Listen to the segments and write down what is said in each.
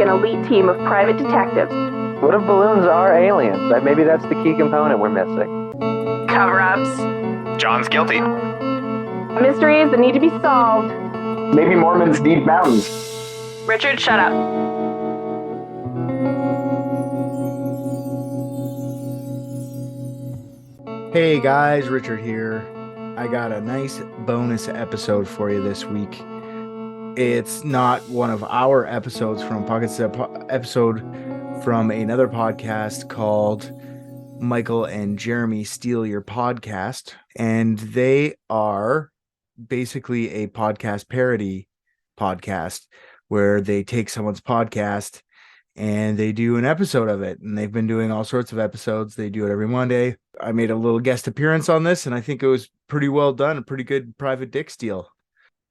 an elite team of private detectives. What if balloons are aliens? Maybe that's the key component we're missing. Cover-ups. John's guilty. Mysteries that need to be solved. Maybe Mormons need mountains. Richard, shut up. Hey guys, Richard here. I got a nice bonus episode for you this week. It's not one of our episodes from Pockets, episode from another podcast called Michael and Jeremy Steal Your Podcast. And they are basically a podcast parody podcast where they take someone's podcast and they do an episode of it. And they've been doing all sorts of episodes. They do it every Monday. I made a little guest appearance on this, and I think it was pretty well done. A pretty good private dick steal.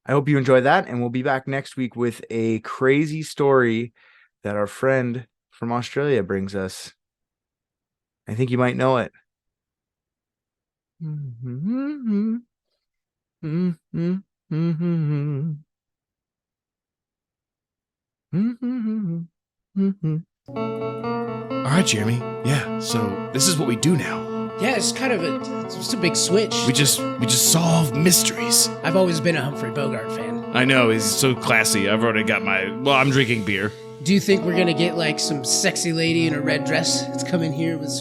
I hope you enjoy that, and we'll be back next week with a crazy story that our friend from Australia brings us. I think you might know it. All right, Jeremy. Yeah, so this is what we do now. Yeah, it's kind of it's a big switch. We just solve mysteries. I've always been a Humphrey Bogart fan. I know, he's so classy. I've already got I'm drinking beer. Do you think we're gonna get like some sexy lady in a red dress that's come in here with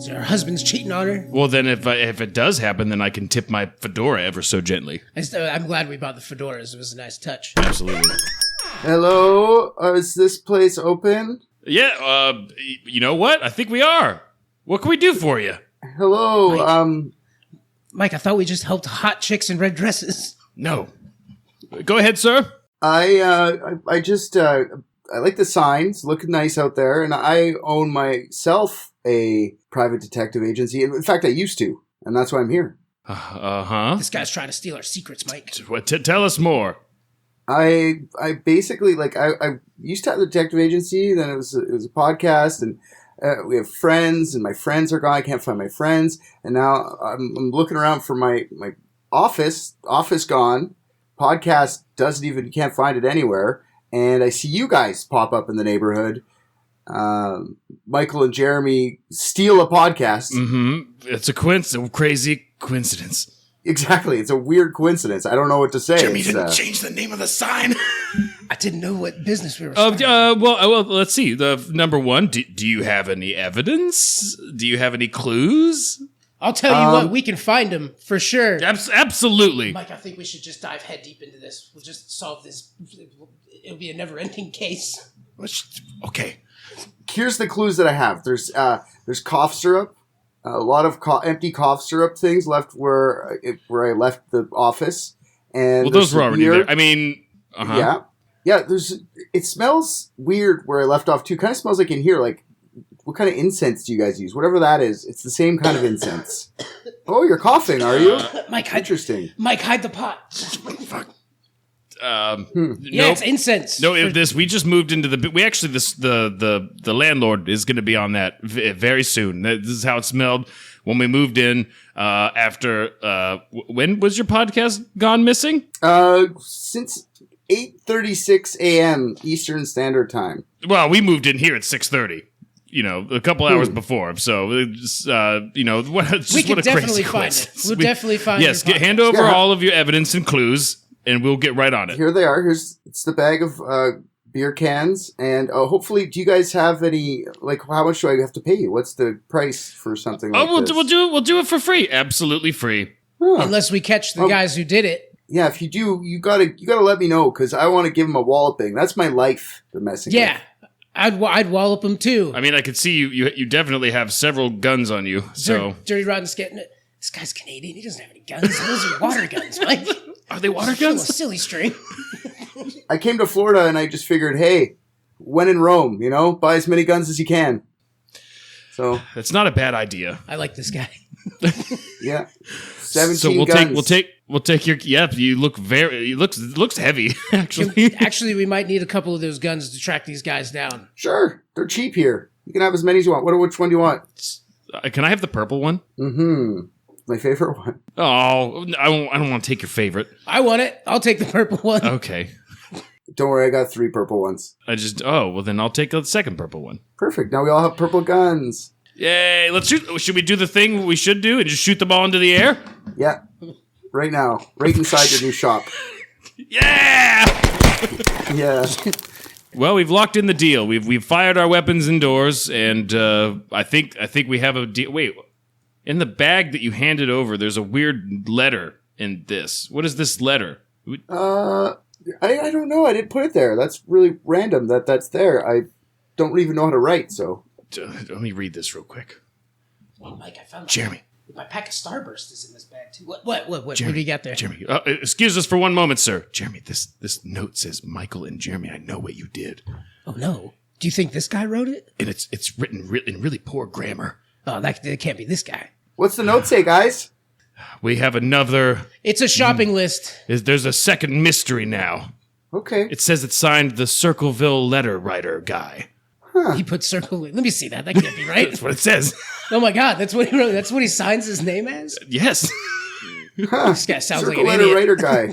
her husband's cheating on her? Well, then if it does happen, then I can tip my fedora ever so gently. I'm glad we bought the fedoras. It was a nice touch. Absolutely. Hello, is this place open? Yeah, you know what? I think we are. What can we do for you? Hello, Mike, I thought we just helped hot chicks in red dresses. No. Go ahead, sir. I like the signs, looking nice out there, and I own myself a private detective agency. In fact, I used to, and that's why I'm here. Uh-huh. This guy's trying to steal our secrets, Mike. Tell us more. I basically, I used to have the detective agency, then it was a podcast, and we have friends, and my friends are gone. I can't find my friends, and now I'm looking around for my office gone. Podcast you can't find it anywhere, and I see you guys pop up in the neighborhood. Michael and Jeremy steal a podcast. Mm-hmm. It's a crazy coincidence. Exactly. It's a weird coincidence. I don't know what to say. Jeremy didn't change the name of the sign. I didn't know what business we were starting. Well, let's see. The number one, do you have any evidence? Do you have any clues? I'll tell you what, we can find him for sure. Absolutely. Mike, I think we should just dive head deep into this. We'll just solve this. It'll be a never-ending case. Okay. Here's the clues that I have. There's cough syrup. A lot of empty cough syrup things left where I left the office, and those were already there. I mean, yeah. It smells weird where I left off too. Kind of smells like in here. Like, what kind of incense do you guys use? Whatever that is, it's the same kind of incense. Oh, you're coughing, are you? Mike, interesting. Mike, hide the pot. Fuck. Yeah, it's incense. No, we just moved into the landlord is going to be on that very soon. This is how it smelled when we moved in. After when was your podcast gone missing? Since 8:36 a.m. Eastern Standard Time. Well, we moved in here at 6:30. A couple hours before. So, what a crazy coincidence. We'll definitely find it. Yes, hand over all of your evidence and clues. And we'll get right on it. Here they are. It's the bag of beer cans, and hopefully, do you guys have any? Like, how much do I have to pay you? What's the price for something like this? We'll do it for free. Absolutely free. Huh. Unless we catch the guys who did it. Yeah, if you do, you gotta let me know because I want to give them a walloping. That's my life. They're messing. Yeah, with. I'd wallop them too. I mean, I could see you definitely have several guns on you. So Dirty Rodden's getting it. This guy's Canadian. He doesn't have any guns. Those are water guns, Mike. Are they water guns? A silly string. I came to Florida and I just figured, hey, when in Rome, buy as many guns as you can. So that's not a bad idea. I like this guy. Yeah, 17 so we'll guns. we'll take your. Yep, you look it looks heavy. Actually, we might need a couple of those guns to track these guys down. Sure, they're cheap here. You can have as many as you want. Which one do you want? Can I have the purple one? Mm-hmm. My favorite one. Oh, I don't want to take your favorite. I want it. I'll take the purple one. Okay. Don't worry, I got 3 purple ones. Well, then I'll take the second purple one. Perfect. Now we all have purple guns. Yay, let's shoot. Should we do the thing we should do and just shoot them all into the air? Yeah. Right now. Right inside your new shop. Yeah! Yeah. Well, we've locked in the deal. We've fired our weapons indoors, and I think we have a deal. Wait, in the bag that you handed over, there's a weird letter in this. What is this letter? I don't know. I didn't put it there. That's really random that's there. I don't even know how to write, so. Let me read this real quick. Hey, Mike, I found Jeremy. My pack of Starburst is in this bag, too. What Jeremy, do you got there? Jeremy, excuse us for one moment, sir. Jeremy, this note says, Michael and Jeremy, I know what you did. Oh, no. Do you think this guy wrote it? And it's written in really poor grammar. Oh, that can't be this guy. What's the note say, guys? We have another... It's a shopping list. There's a second mystery now. Okay. It says it's signed the Circleville letter writer guy. He put circle. Let me see that. That can't be right. That's what it says. Oh my God, that's what he wrote. That's what he signs his name as. Yes. This guy sounds like Circle an letter idiot. writer guy.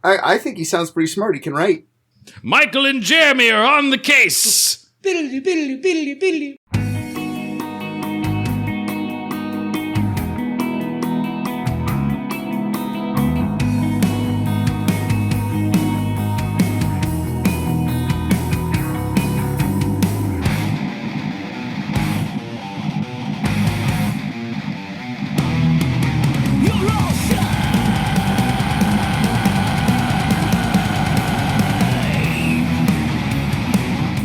I think he sounds pretty smart. He can write. Michael and Jeremy are on the case. Biddly, biddly, biddly, biddly.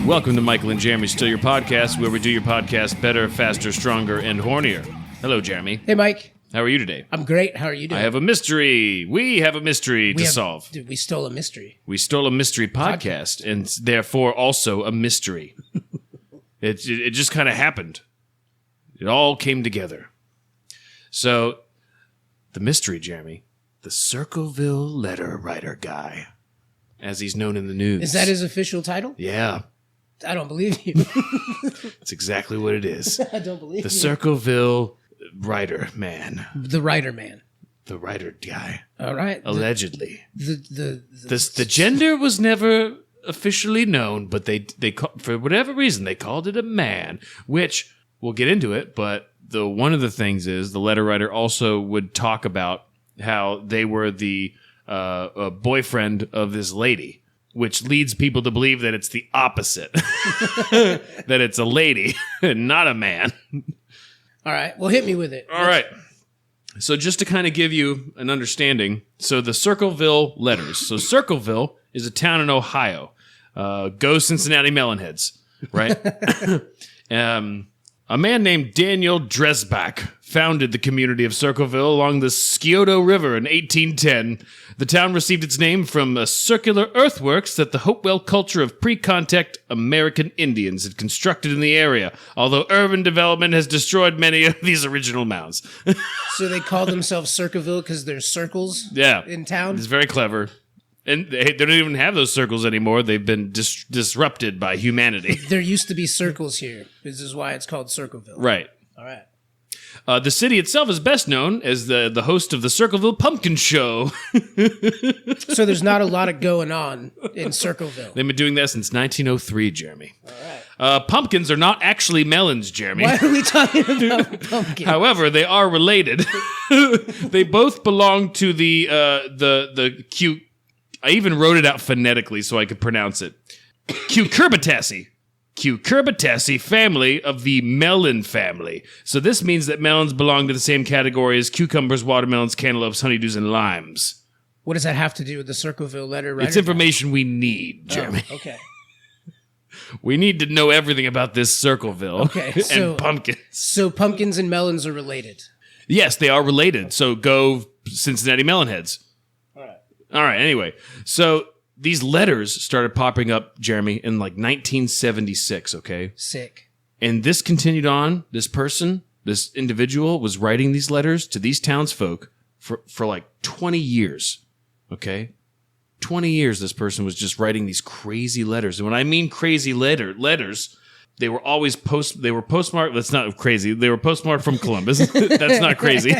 Welcome to Michael and Jeremy Still Your Podcast, where we do your podcast better, faster, stronger, and hornier. Hello, Jeremy. Hey, Mike. How are you today? I'm great. How are you doing? I have a mystery. We have a mystery to solve. Dude, we stole a mystery. We stole a mystery podcast, and therefore also a mystery. It just kind of happened. It all came together. So, the mystery, Jeremy, the Circleville letter writer guy, as he's known in the news. Is that his official title? Yeah. I don't believe you. That's exactly what it is. I don't believe The you. Circleville writer man. The writer man. The writer guy. All right. Allegedly. The gender was never officially known, but they for whatever reason they called it a man, which we'll get into it, but one of the things is the letter writer also would talk about how they were the boyfriend of this lady, which leads people to believe that it's the opposite. That it's a lady and not a man. All right. Well, hit me with it. All right. So just to kind of give you an understanding, so the Circleville letters. So Circleville is a town in Ohio. Go Cincinnati Melonheads, right? A man named Daniel Dresbach founded the community of Circleville along the Scioto River in 1810. The town received its name from a circular earthworks that the Hopewell culture of pre-contact American Indians had constructed in the area, although urban development has destroyed many of these original mounds. So they call themselves Circleville because there's circles in town? It's very clever. And they don't even have those circles anymore. They've been disrupted by humanity. There used to be circles here. This is why it's called Circleville. Right. All right. The city itself is best known as the host of the Circleville Pumpkin Show. So there's not a lot of going on in Circleville. They've been doing that since 1903, Jeremy. All right. Pumpkins are not actually melons, Jeremy. Why are we talking about pumpkin? However, they are related. They both belong to the cute. I even wrote it out phonetically so I could pronounce it. Cucurbitaceae. Cucurbitaceae family of the melon family. So this means that melons belong to the same category as cucumbers, watermelons, cantaloupes, honeydews, and limes. What does that have to do with the Circleville letter writer? It's information we need, Jeremy. Oh, okay. We need to know everything about this Circleville Okay, and pumpkins. So pumpkins and melons are related. Yes, they are related. So go Cincinnati Melonheads. All right, anyway. So these letters started popping up, Jeremy, in like 1976, okay? Sick. And this continued on. This person, this individual was writing these letters to these townsfolk for like 20 years, okay? 20 years this person was just writing these crazy letters. And when I mean crazy letters, They were always postmarked. That's not crazy. They were postmarked from Columbus. That's not crazy.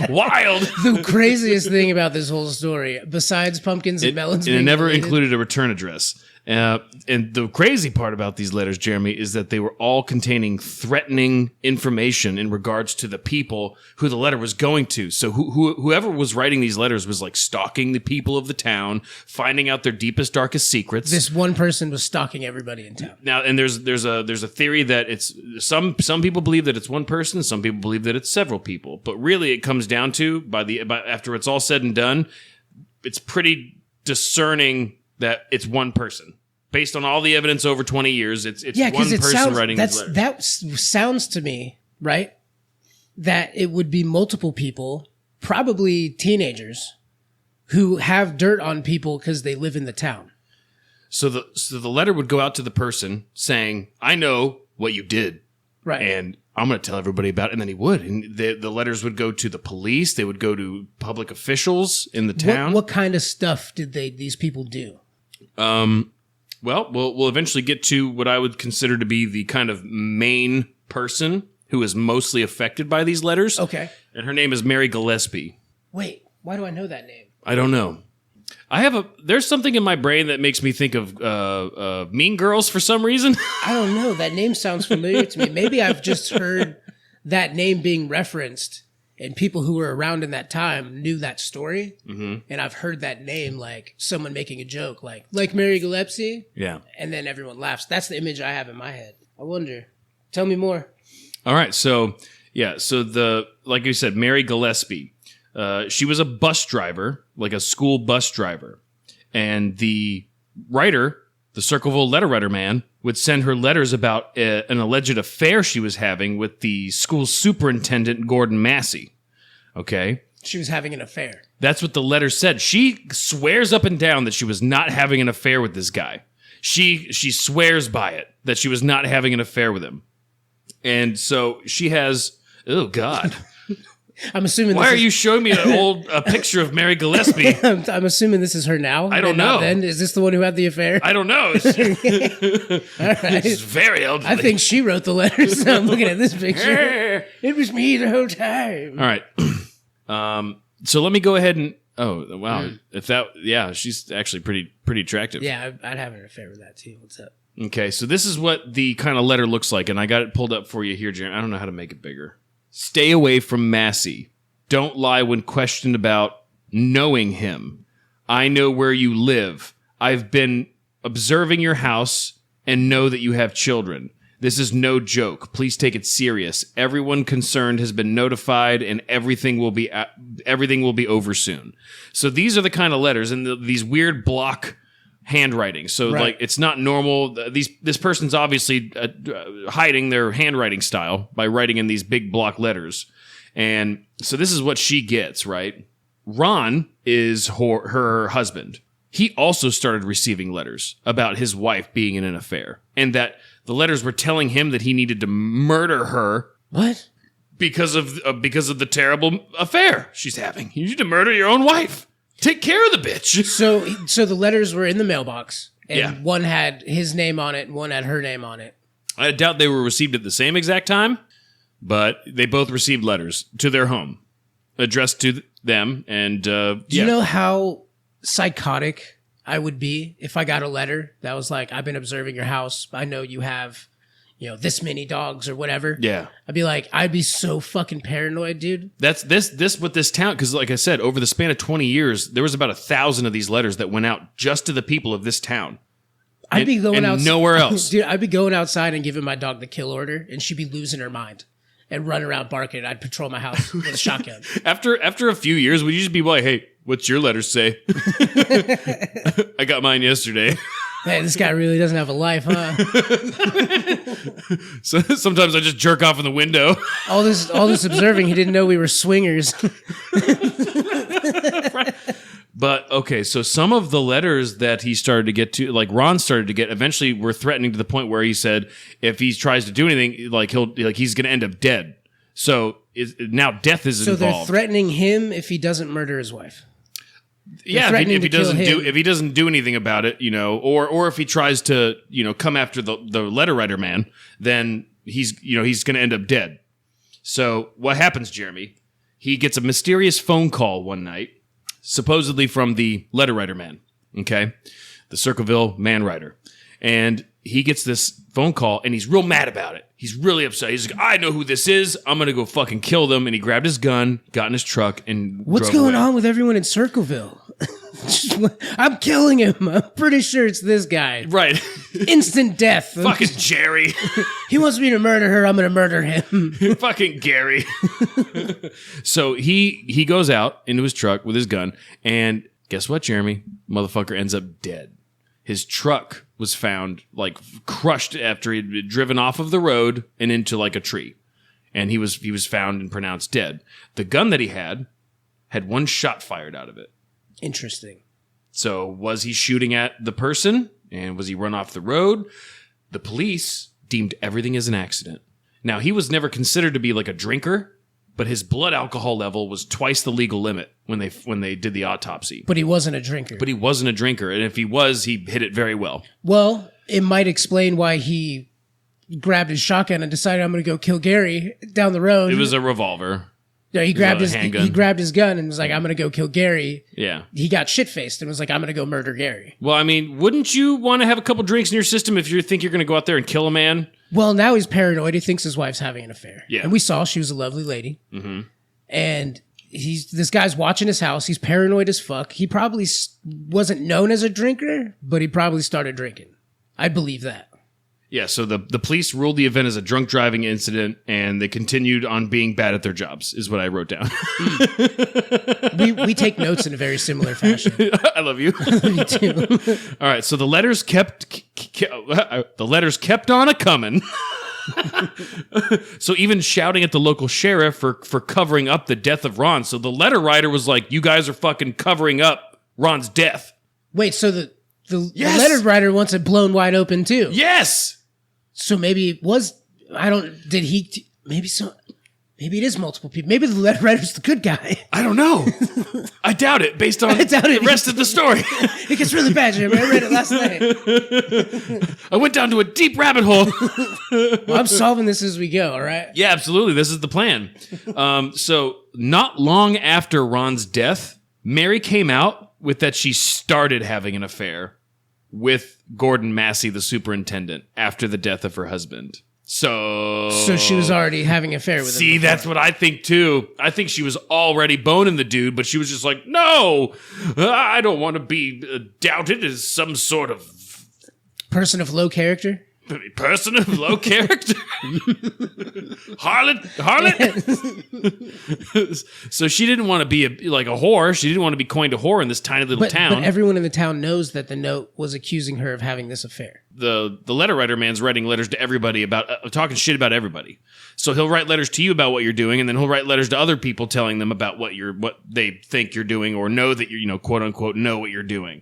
Wild. The craziest thing about this whole story, besides pumpkins and melons, it never included a return address. And the crazy part about these letters, Jeremy, is that they were all containing threatening information in regards to the people who the letter was going to. So whoever was writing these letters was like stalking the people of the town, finding out their deepest, darkest secrets. This one person was stalking everybody in town. Now, and there's a theory that it's some people believe that it's one person, some people believe that it's several people. But really, it comes down to after it's all said and done, it's pretty discerning that it's one person. Based on all the evidence over 20 years, it's one person writing these letters. That sounds to me, right, that it would be multiple people, probably teenagers, who have dirt on people because they live in the town. So the letter would go out to the person saying, I know what you did. Right. And I'm going to tell everybody about it. And then he would. And the letters would go to the police. They would go to public officials in the town. What kind of stuff did these people do? Well, we'll eventually get to what I would consider to be the kind of main person who is mostly affected by these letters. Okay. And her name is Mary Gillespie. Wait, why do I know that name? I don't know. There's something in my brain that makes me think of Mean Girls for some reason. I don't know. That name sounds familiar to me. Maybe I've just heard that name being referenced, and people who were around in that time knew that story. Mm-hmm. And I've heard that name, like someone making a joke, like Mary Gillespie. Yeah. And then everyone laughs. That's the image I have in my head. I wonder. Tell me more. All right. So, yeah. So like you said, Mary Gillespie. She was a bus driver, like a school bus driver. And the writer, the Circleville letter writer man, would send her letters about an alleged affair she was having with the school superintendent, Gordon Massey. Okay? She was having an affair. That's what the letter said. She swears up and down that she was not having an affair with this guy. She swears by it, that she was not having an affair with him. And so she has... Oh, God. I'm assuming. Why are you showing me an old picture of Mary Gillespie? I'm assuming this is her now. I don't know. Then is this the one who had the affair? I don't know. All right. She's very elderly. I think she wrote the letters. I'm looking at this picture. It was me the whole time. All right. So let me go ahead and. Oh wow! She's actually pretty attractive. Yeah, I'd have an affair with that too. What's up? Okay, so this is what the kind of letter looks like, and I got it pulled up for you here, Jeremy. I don't know how to make it bigger. Stay away from Massey. Don't lie when questioned about knowing him. I know where you live. I've been observing your house and know that you have children. This is no joke. Please take it serious. Everyone concerned has been notified, and everything will be over soon. So these are the kind of letters and these weird block handwriting. So like it's not normal. This person's obviously hiding their handwriting style by writing in these big block letters. And so this is what she gets, right? Ron is her husband. He also started receiving letters about his wife being in an affair, and that the letters were telling him that he needed to murder her. What? Because of the terrible affair she's having. You need to murder your own wife. Take care of the bitch. So the letters were in the mailbox, and yeah. One had his name on it, and one had her name on it. I doubt they were received at the same exact time, but they both received letters to their home, addressed to them, and Do you know how psychotic I would be if I got a letter that was like, I've been observing your house, I know you have, this many dogs or whatever. Yeah. I'd be so fucking paranoid, dude. That's this with this town, because like I said, over the span of 20 years, there was about 1,000 of these letters that went out just to the people of this town. I'd be going outside. Nowhere else. Dude, I'd be going outside and giving my dog the kill order, and she'd be losing her mind and run around barking. I'd patrol my house with a shotgun. After a few years, would you just be like, hey, what's your letters say? I got mine yesterday. Hey, this guy really doesn't have a life, huh? So sometimes I just jerk off in the window. All this observing, he didn't know we were swingers. But okay, so some of the letters that he started to get to, like Ron started to get, eventually were threatening to the point where he said if he tries to do anything, he's going to end up dead. So now death is involved. So they're threatening him if he doesn't murder his wife. Yeah, threatening if he to kill doesn't him. if he doesn't do anything about it, or if he tries to, come after the letter writer man, then he's going to end up dead. So what happens, Jeremy? He gets a mysterious phone call one night, supposedly from the letter writer man, okay? The Circleville man writer. And he gets this phone call, and he's real mad about it. He's really upset. He's like, I know who this is. I'm going to go fucking kill them. And he grabbed his gun, got in his truck, and What's drove going away. on with everyone in Circleville? I'm killing him. I'm pretty sure it's this guy. Right. Instant death. Fucking Jerry. He wants me to murder her. I'm going to murder him. Fucking Gary. So he goes out into his truck with his gun, and guess what, Jeremy? Motherfucker ends up dead. His truck was found like crushed after he'd been driven off of the road and into like a tree. And he was found and pronounced dead. The gun that he had one shot fired out of it. Interesting. So was he shooting at the person? And was he run off the road? The police deemed everything as an accident. Now, he was never considered to be like a drinker, but his blood alcohol level was twice the legal limit when they did the autopsy. But he wasn't a drinker. But he wasn't a drinker, and if he was, he hit it very well. Well, it might explain why he grabbed his shotgun and decided I'm going to go kill Gary down the road. It was a revolver. Yeah, he grabbed a handgun. he grabbed his gun and was like, I'm going to go kill Gary. Yeah. He got shit-faced and was like, I'm going to go murder Gary. Well, I mean, wouldn't you want to have a couple drinks in your system if you think you're going to go out there and kill a man? Well, now he's paranoid. He thinks his wife's having an affair. Yeah. And we saw she was a lovely lady. Mm-hmm. And this guy's watching his house. He's paranoid as fuck. He probably wasn't known as a drinker, but he probably started drinking. I believe that. Yeah, so the police ruled the event as a drunk driving incident, and they continued on being bad at their jobs, is what I wrote down. We take notes in a very similar fashion. I love you. Me too. All right, so the letters kept on a coming. So even shouting at the local sheriff for covering up the death of Ron. So the letter writer was like, "You guys are fucking covering up Ron's death." Wait, so the Yes! letter writer wants it blown wide open too. Yes. So maybe it was. Maybe it is multiple people. Maybe the letter writer's the good guy. I don't know. I doubt it based on the rest of the story. It gets really bad, Jeremy. I read it last night. I went down to a deep rabbit hole. Well, I'm solving this as we go, all right? Yeah, absolutely. This is the plan. So not long after Ron's death, Mary came out with that she started having an affair with Gordon Massey, the superintendent, after the death of her husband. So she was already having an affair with him. See, that's what I think too. I think she was already boning the dude, but she was just like, no, I don't want to be doubted as some sort of person of low character. Person of low character. Harlot. So she didn't want to be like a whore. She didn't want to be coined a whore in this tiny little town. But everyone in the town knows that the note was accusing her of having this affair. The letter writer man's writing letters to everybody about talking shit about everybody. So he'll write letters to you about what you're doing, and then he'll write letters to other people telling them about what they think you're doing, or know that you're, quote unquote, know what you're doing.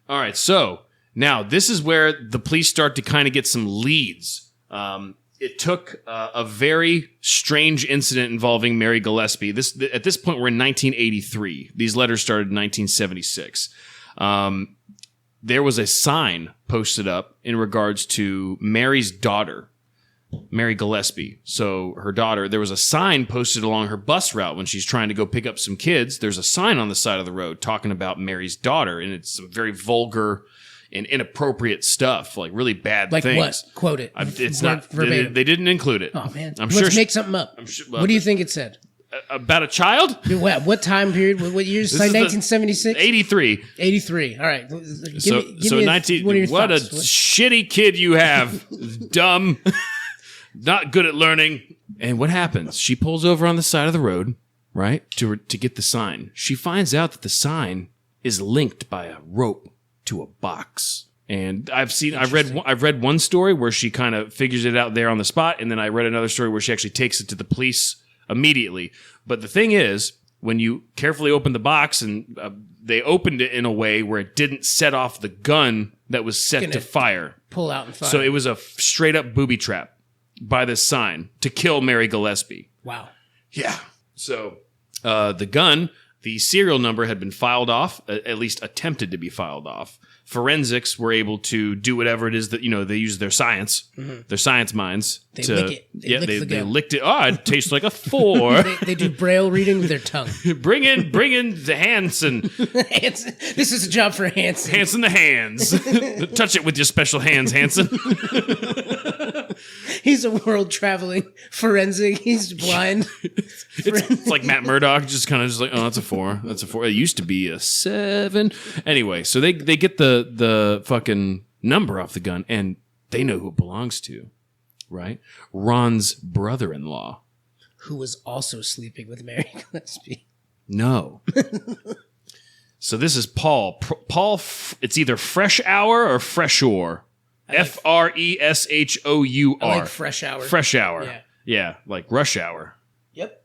All right, so now this is where the police start to kind of get some leads. It took a very strange incident involving Mary Gillespie. At this point, we're in 1983. These letters started in 1976. There was a sign posted up in regards to Mary's daughter, Mary Gillespie. So her daughter, there was a sign posted along her bus route when she's trying to go pick up some kids. There's a sign on the side of the road talking about Mary's daughter, and it's some very vulgar and inappropriate stuff, like really bad like things. Like what? Quote it. It's not verbatim. They didn't include it. Oh man, I'm let's sure make something up. Well, what do you think it said? About a child? What time period? What year? Like 1976? 83. 83. All right. Give me 19. What are your what thoughts? a shitty kid you have. Dumb. Not good at learning. And what happens? She pulls over on the side of the road, right, to get the sign. She finds out that the sign is linked by a rope to a box. And I've read one story where she kind of figures it out there on the spot, and then I read another story where she actually takes it to the police immediately. But the thing is, when you carefully open the box, and they opened it in a way where it didn't set off the gun that was set to fire. Pull out and fire. So it was a straight up booby trap by this sign to kill Mary Gillespie. Wow. Yeah. So the gun The serial number had been filed off, at least attempted to be filed off. Forensics were able to do whatever it is that, they use their science, their science minds. They lick it. They licked it. Oh, it tastes like a 4. They do braille reading with their tongue. Bring in the Hanson. This is a job for Hanson. Hanson the hands. Touch it with your special hands, Hanson. He's a world-traveling forensic. He's blind. It's like Matt Murdock, just kind of just like, oh, that's a 4. That's a 4. It used to be a 7. Anyway, so they get the fucking number off the gun, and they know who it belongs to, right? Ron's brother-in-law. Who was also sleeping with Mary Gillespie. No. So this is Paul. Paul, it's either Fresh Hour or Freshore. Freshhour. I like Fresh Hour. Fresh Hour. Yeah, like Rush Hour. Yep.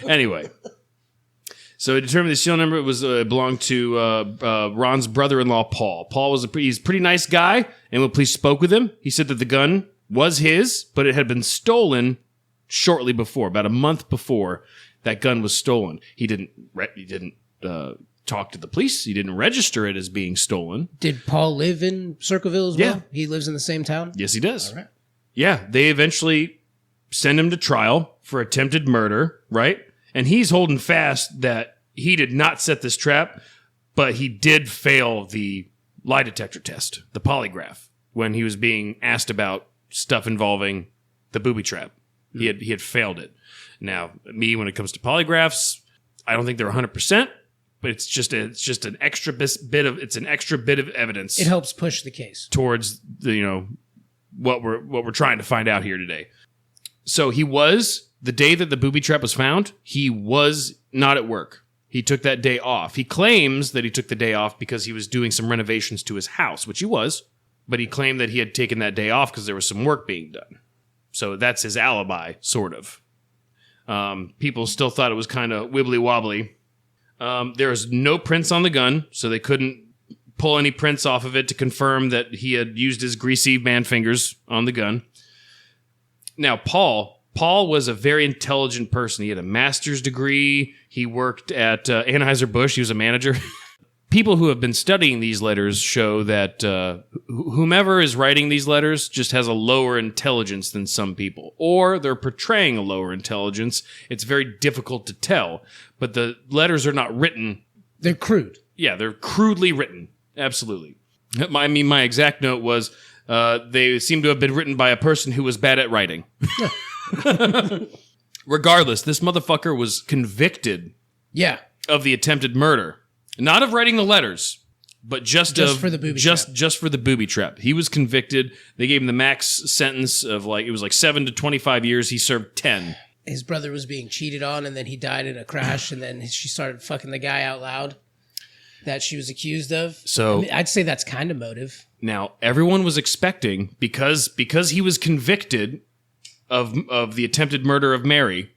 Anyway. So it determined the serial number belonged to Ron's brother-in-law, Paul. Paul was he's a pretty nice guy, and when police spoke with him, he said that the gun was his, but it had been stolen shortly before, about a month before that gun was stolen. He didn't talk to the police. He didn't register it as being stolen. Did Paul live in Circleville as well? Yeah. He lives in the same town? Yes, he does. All right. Yeah, they eventually send him to trial for attempted murder, right? And he's holding fast that he did not set this trap, but he did fail the lie detector test, the polygraph, when he was being asked about stuff involving the booby trap. He had failed it. Now, when it comes to polygraphs, I don't think they're 100%, but it's just an extra bit of evidence. It helps push the case towards what we're trying to find out here today. So he was, the day that the booby trap was found, he was not at work. He took that day off. He claims that he took the day off because he was doing some renovations to his house, which he was, but he claimed that he had taken that day off because there was some work being done. So that's his alibi, sort of. People still thought it was kind of wibbly-wobbly. There was no prints on the gun, so they couldn't pull any prints off of it to confirm that he had used his greasy man fingers on the gun. Now, Paul was a very intelligent person. He had a master's degree. He worked at Anheuser-Busch. He was a manager. People who have been studying these letters show that whomever is writing these letters just has a lower intelligence than some people, or they're portraying a lower intelligence. It's very difficult to tell, but the letters are not written. They're crude. Yeah, they're crudely written. Absolutely. My exact note was they seem to have been written by a person who was bad at writing. Regardless, this motherfucker was convicted of the attempted murder. Not of writing the letters, but just for the booby trap. Just for the booby trap. He was convicted. They gave him the max sentence of 7 to 25 years. He served 10. His brother was being cheated on, and then he died in a crash, and then she started fucking the guy out loud that she was accused of. So I'd say that's kind of motive. Now, everyone was expecting, because he was convicted of the attempted murder of Mary,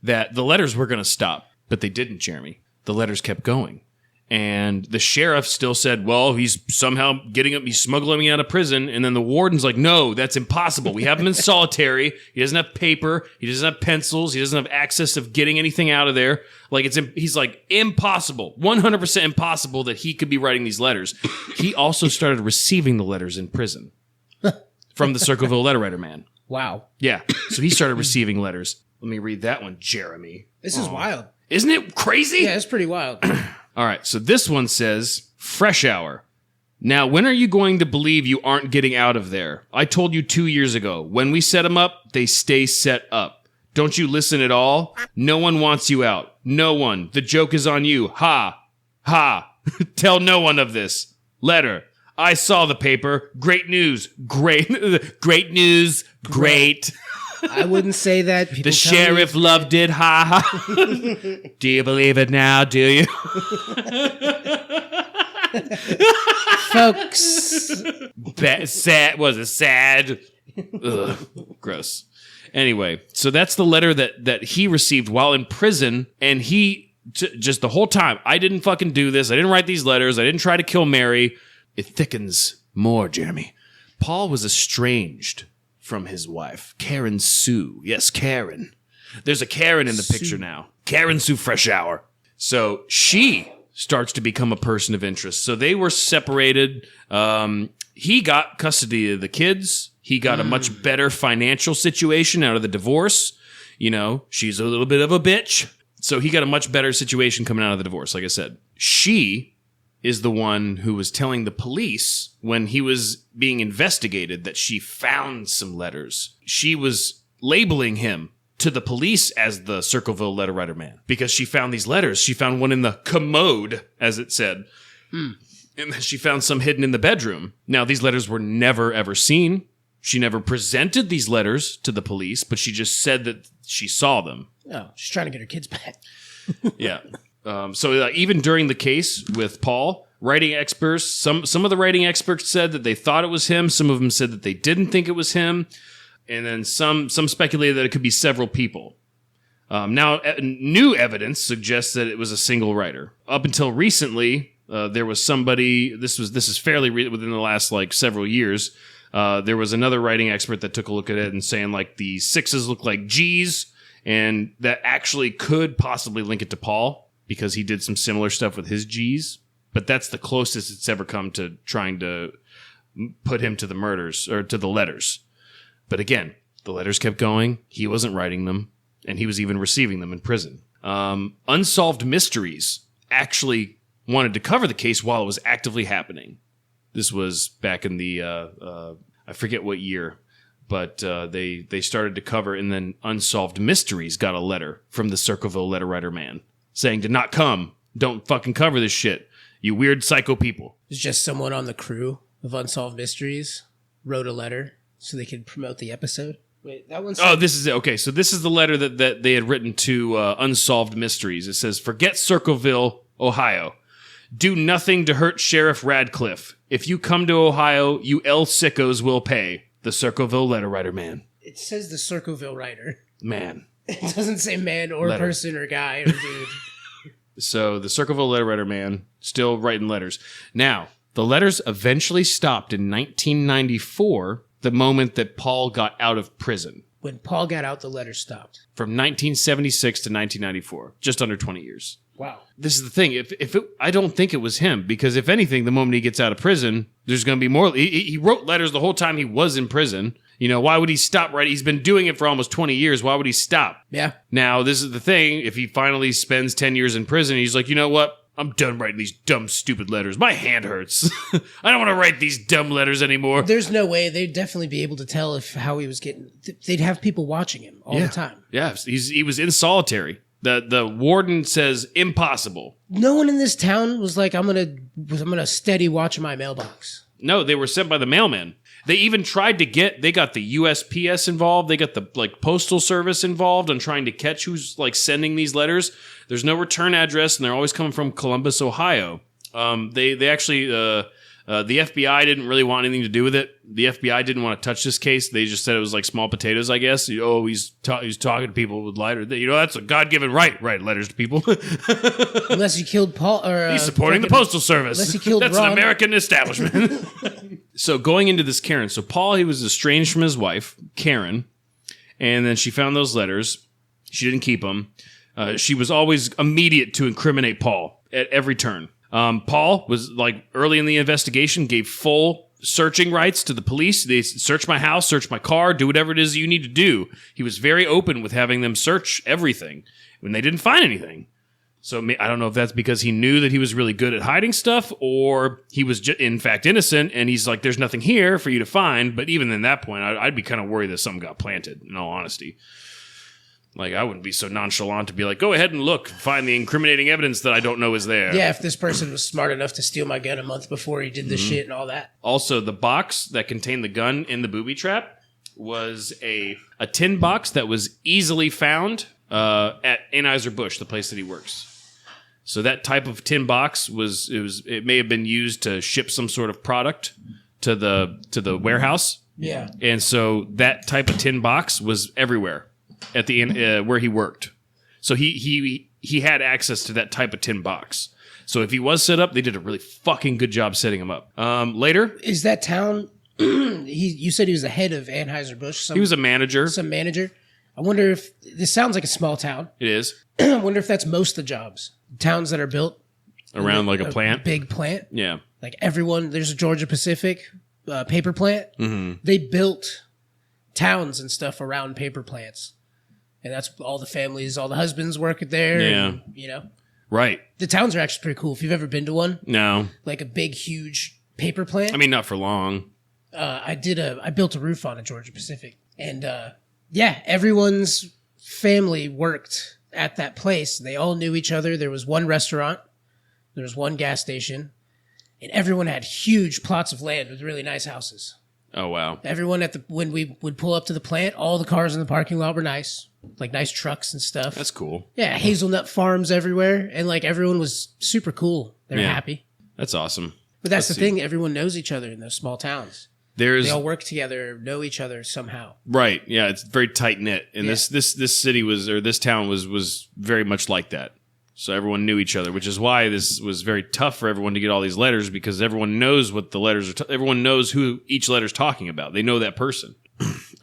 that the letters were going to stop. But they didn't, Jeremy. The letters kept going. And the sheriff still said, well, he's somehow he's smuggling me out of prison. And then the warden's like, no, that's impossible. We have him in solitary. He doesn't have paper. He doesn't have pencils. He doesn't have access of getting anything out of there. He's like, impossible, 100% impossible that he could be writing these letters. He also started receiving the letters in prison from the Circleville letter writer man. Wow. Yeah. So he started receiving letters. Let me read that one, Jeremy. This is wild. Isn't it crazy? Yeah, it's pretty wild. All right, so this one says, Fresh Hour. Now, when are you going to believe you aren't getting out of there? I told you 2 years ago. When we set them up, they stay set up. Don't you listen at all? No one wants you out. No one. The joke is on you. Ha. Ha. Tell no one of this. Letter. I saw the paper. Great news. Great. Great news. Great. I wouldn't say that. The sheriff loved it. Ha ha. Do you believe it now? Do you? Folks. Sad. Was it sad? Ugh, gross. Anyway, so that's the letter that he received while in prison, and he just the whole time, I didn't fucking do this. I didn't write these letters. I didn't try to kill Mary. It thickens more, Jeremy. Paul was estranged from his wife, Karen Sue. Yes, Karen. There's a Karen in the picture now. Karen Sue Fresh Hour. So she starts to become a person of interest. So they were separated. He got custody of the kids. He got a much better financial situation out of the divorce. You know, she's a little bit of a bitch. So he got a much better situation coming out of the divorce, like I said. She is the one who was telling the police when he was being investigated that she found some letters. She was labeling him to the police as the Circleville letter writer man because she found these letters. She found one in the commode, as it said. And then she found some hidden in the bedroom. Now, these letters were never, ever seen. She never presented these letters to the police, but she just said that she saw them. Oh, she's trying to get her kids back. Yeah. So even during the case with Paul, writing experts, some of the writing experts said that they thought it was him. Some of them said that they didn't think it was him. And then some speculated that it could be several people. Now, new evidence suggests that it was a single writer. Up until recently, there was somebody, this is fairly within the last like several years, there was another writing expert that took a look at it and saying like the 6s look like G's, and that actually could possibly link it to Paul because he did some similar stuff with his G's. But that's the closest it's ever come to trying to put him to the murders or to the letters. But again, the letters kept going. He wasn't writing them, and he was even receiving them in prison. Unsolved Mysteries actually wanted to cover the case while it was actively happening. This was back in the, I forget what year, but they started to cover, and then Unsolved Mysteries got a letter from the Circleville letter writer man saying to not come, don't fucking cover this shit, you weird psycho people. It's just someone on the crew of Unsolved Mysteries wrote a letter so they could promote the episode. Wait, that one's... Oh, this is it. Okay, so this is the letter that they had written to Unsolved Mysteries. It says, forget Circleville, Ohio. Do nothing to hurt Sheriff Radcliffe. If you come to Ohio, you L sickos will pay. The Circleville letter writer man. It says the Circleville writer. Man. It doesn't say man or Letter. person or guy or dude. So the Circleville letter writer man still writing letters. Now, the letters eventually stopped in 1994, the moment that Paul got out of prison. When Paul got out, the letter stopped. From 1976 to 1994, just under 20 years. Wow. This is the thing. I don't think it was him, because if anything, the moment he gets out of prison, there's going to be more. He wrote letters the whole time he was in prison. You know, why would he stop writing? He's been doing it for almost 20 years. Why would he stop? Yeah. Now, this is the thing. If he finally spends 10 years in prison, he's like, you know what? I'm done writing these dumb, stupid letters. My hand hurts. I don't want to write these dumb letters anymore. There's no way. They'd definitely be able to tell how he was getting... They'd have people watching him all the time. Yeah, he was in solitary. The warden says impossible. No one in this town was like, I'm gonna steady watch my mailbox. No, they were sent by the mailman. They even tried to they got the USPS involved. They got the postal service involved on trying to catch who's sending these letters. There's no return address, and they're always coming from Columbus, Ohio. They actually, the FBI didn't really want anything to do with it. The FBI didn't want to touch this case. They just said it was like small potatoes, I guess. Oh, he's talking to people with letters. You know, that's a God-given right, write letters to people. Unless you killed Paul, or he's supporting the postal service. Unless he killed that's Ron. an American establishment. So going into this Karen, so Paul, he was estranged from his wife, Karen, and then she found those letters. She didn't keep them. She was always immediate to incriminate Paul at every turn. Paul was early in the investigation, gave full searching rights to the police. They search my house, search my car, do whatever it is you need to do. He was very open with having them search everything when they didn't find anything. So I don't know if that's because he knew that he was really good at hiding stuff, or he was in fact innocent, and he's like, there's nothing here for you to find. But even in that point, I'd be kind of worried that something got planted, in all honesty. I wouldn't be so nonchalant to be like, go ahead and look, find the incriminating evidence that I don't know is there. Yeah, if this person was smart enough to steal my gun a month before he did this shit and all that. Also, the box that contained the gun in the booby trap was a tin box that was easily found at Anheuser-Busch, the place that he works. So that type of tin box it may have been used to ship some sort of product to the warehouse. Yeah. And so that type of tin box was everywhere at the where he worked. So he had access to that type of tin box. So if he was set up, they did a really fucking good job setting him up. Later, is that town? You said he was the head of Anheuser-Busch. He was a manager. Some manager. I wonder if this sounds like a small town. It is. I wonder if that's most of the jobs. Towns that are built Around like a plant? big plant. Yeah. Like everyone, there's a Georgia Pacific paper plant. Mm-hmm. They built towns and stuff around paper plants. And that's all the families, all the husbands work there. Yeah. And, you know, Right. the towns are actually pretty cool. If you've ever been to one, No. like a big, huge paper plant. I mean, not for long. I built a roof on a Georgia Pacific. And yeah, everyone's family worked at that place. They all knew each other. There was one restaurant. There was one gas station. And everyone had huge plots of land with really nice houses. Oh, wow. Everyone when we would pull up to the plant, all the cars in the parking lot were nice. Like nice trucks and stuff. That's cool. Yeah, hazelnut farms everywhere. And like everyone was super cool. They were Yeah. happy. That's awesome. But that's Let's the thing. Everyone knows each other in those small towns. There's They all work together, know each other somehow. right. Yeah, it's very tight knit, and Yeah. this city was, or this town was very much like that. So everyone knew each other, which is why this was very tough for everyone to get all these letters, because everyone knows what the letters are. Everyone knows who each letter's talking about. They know that person.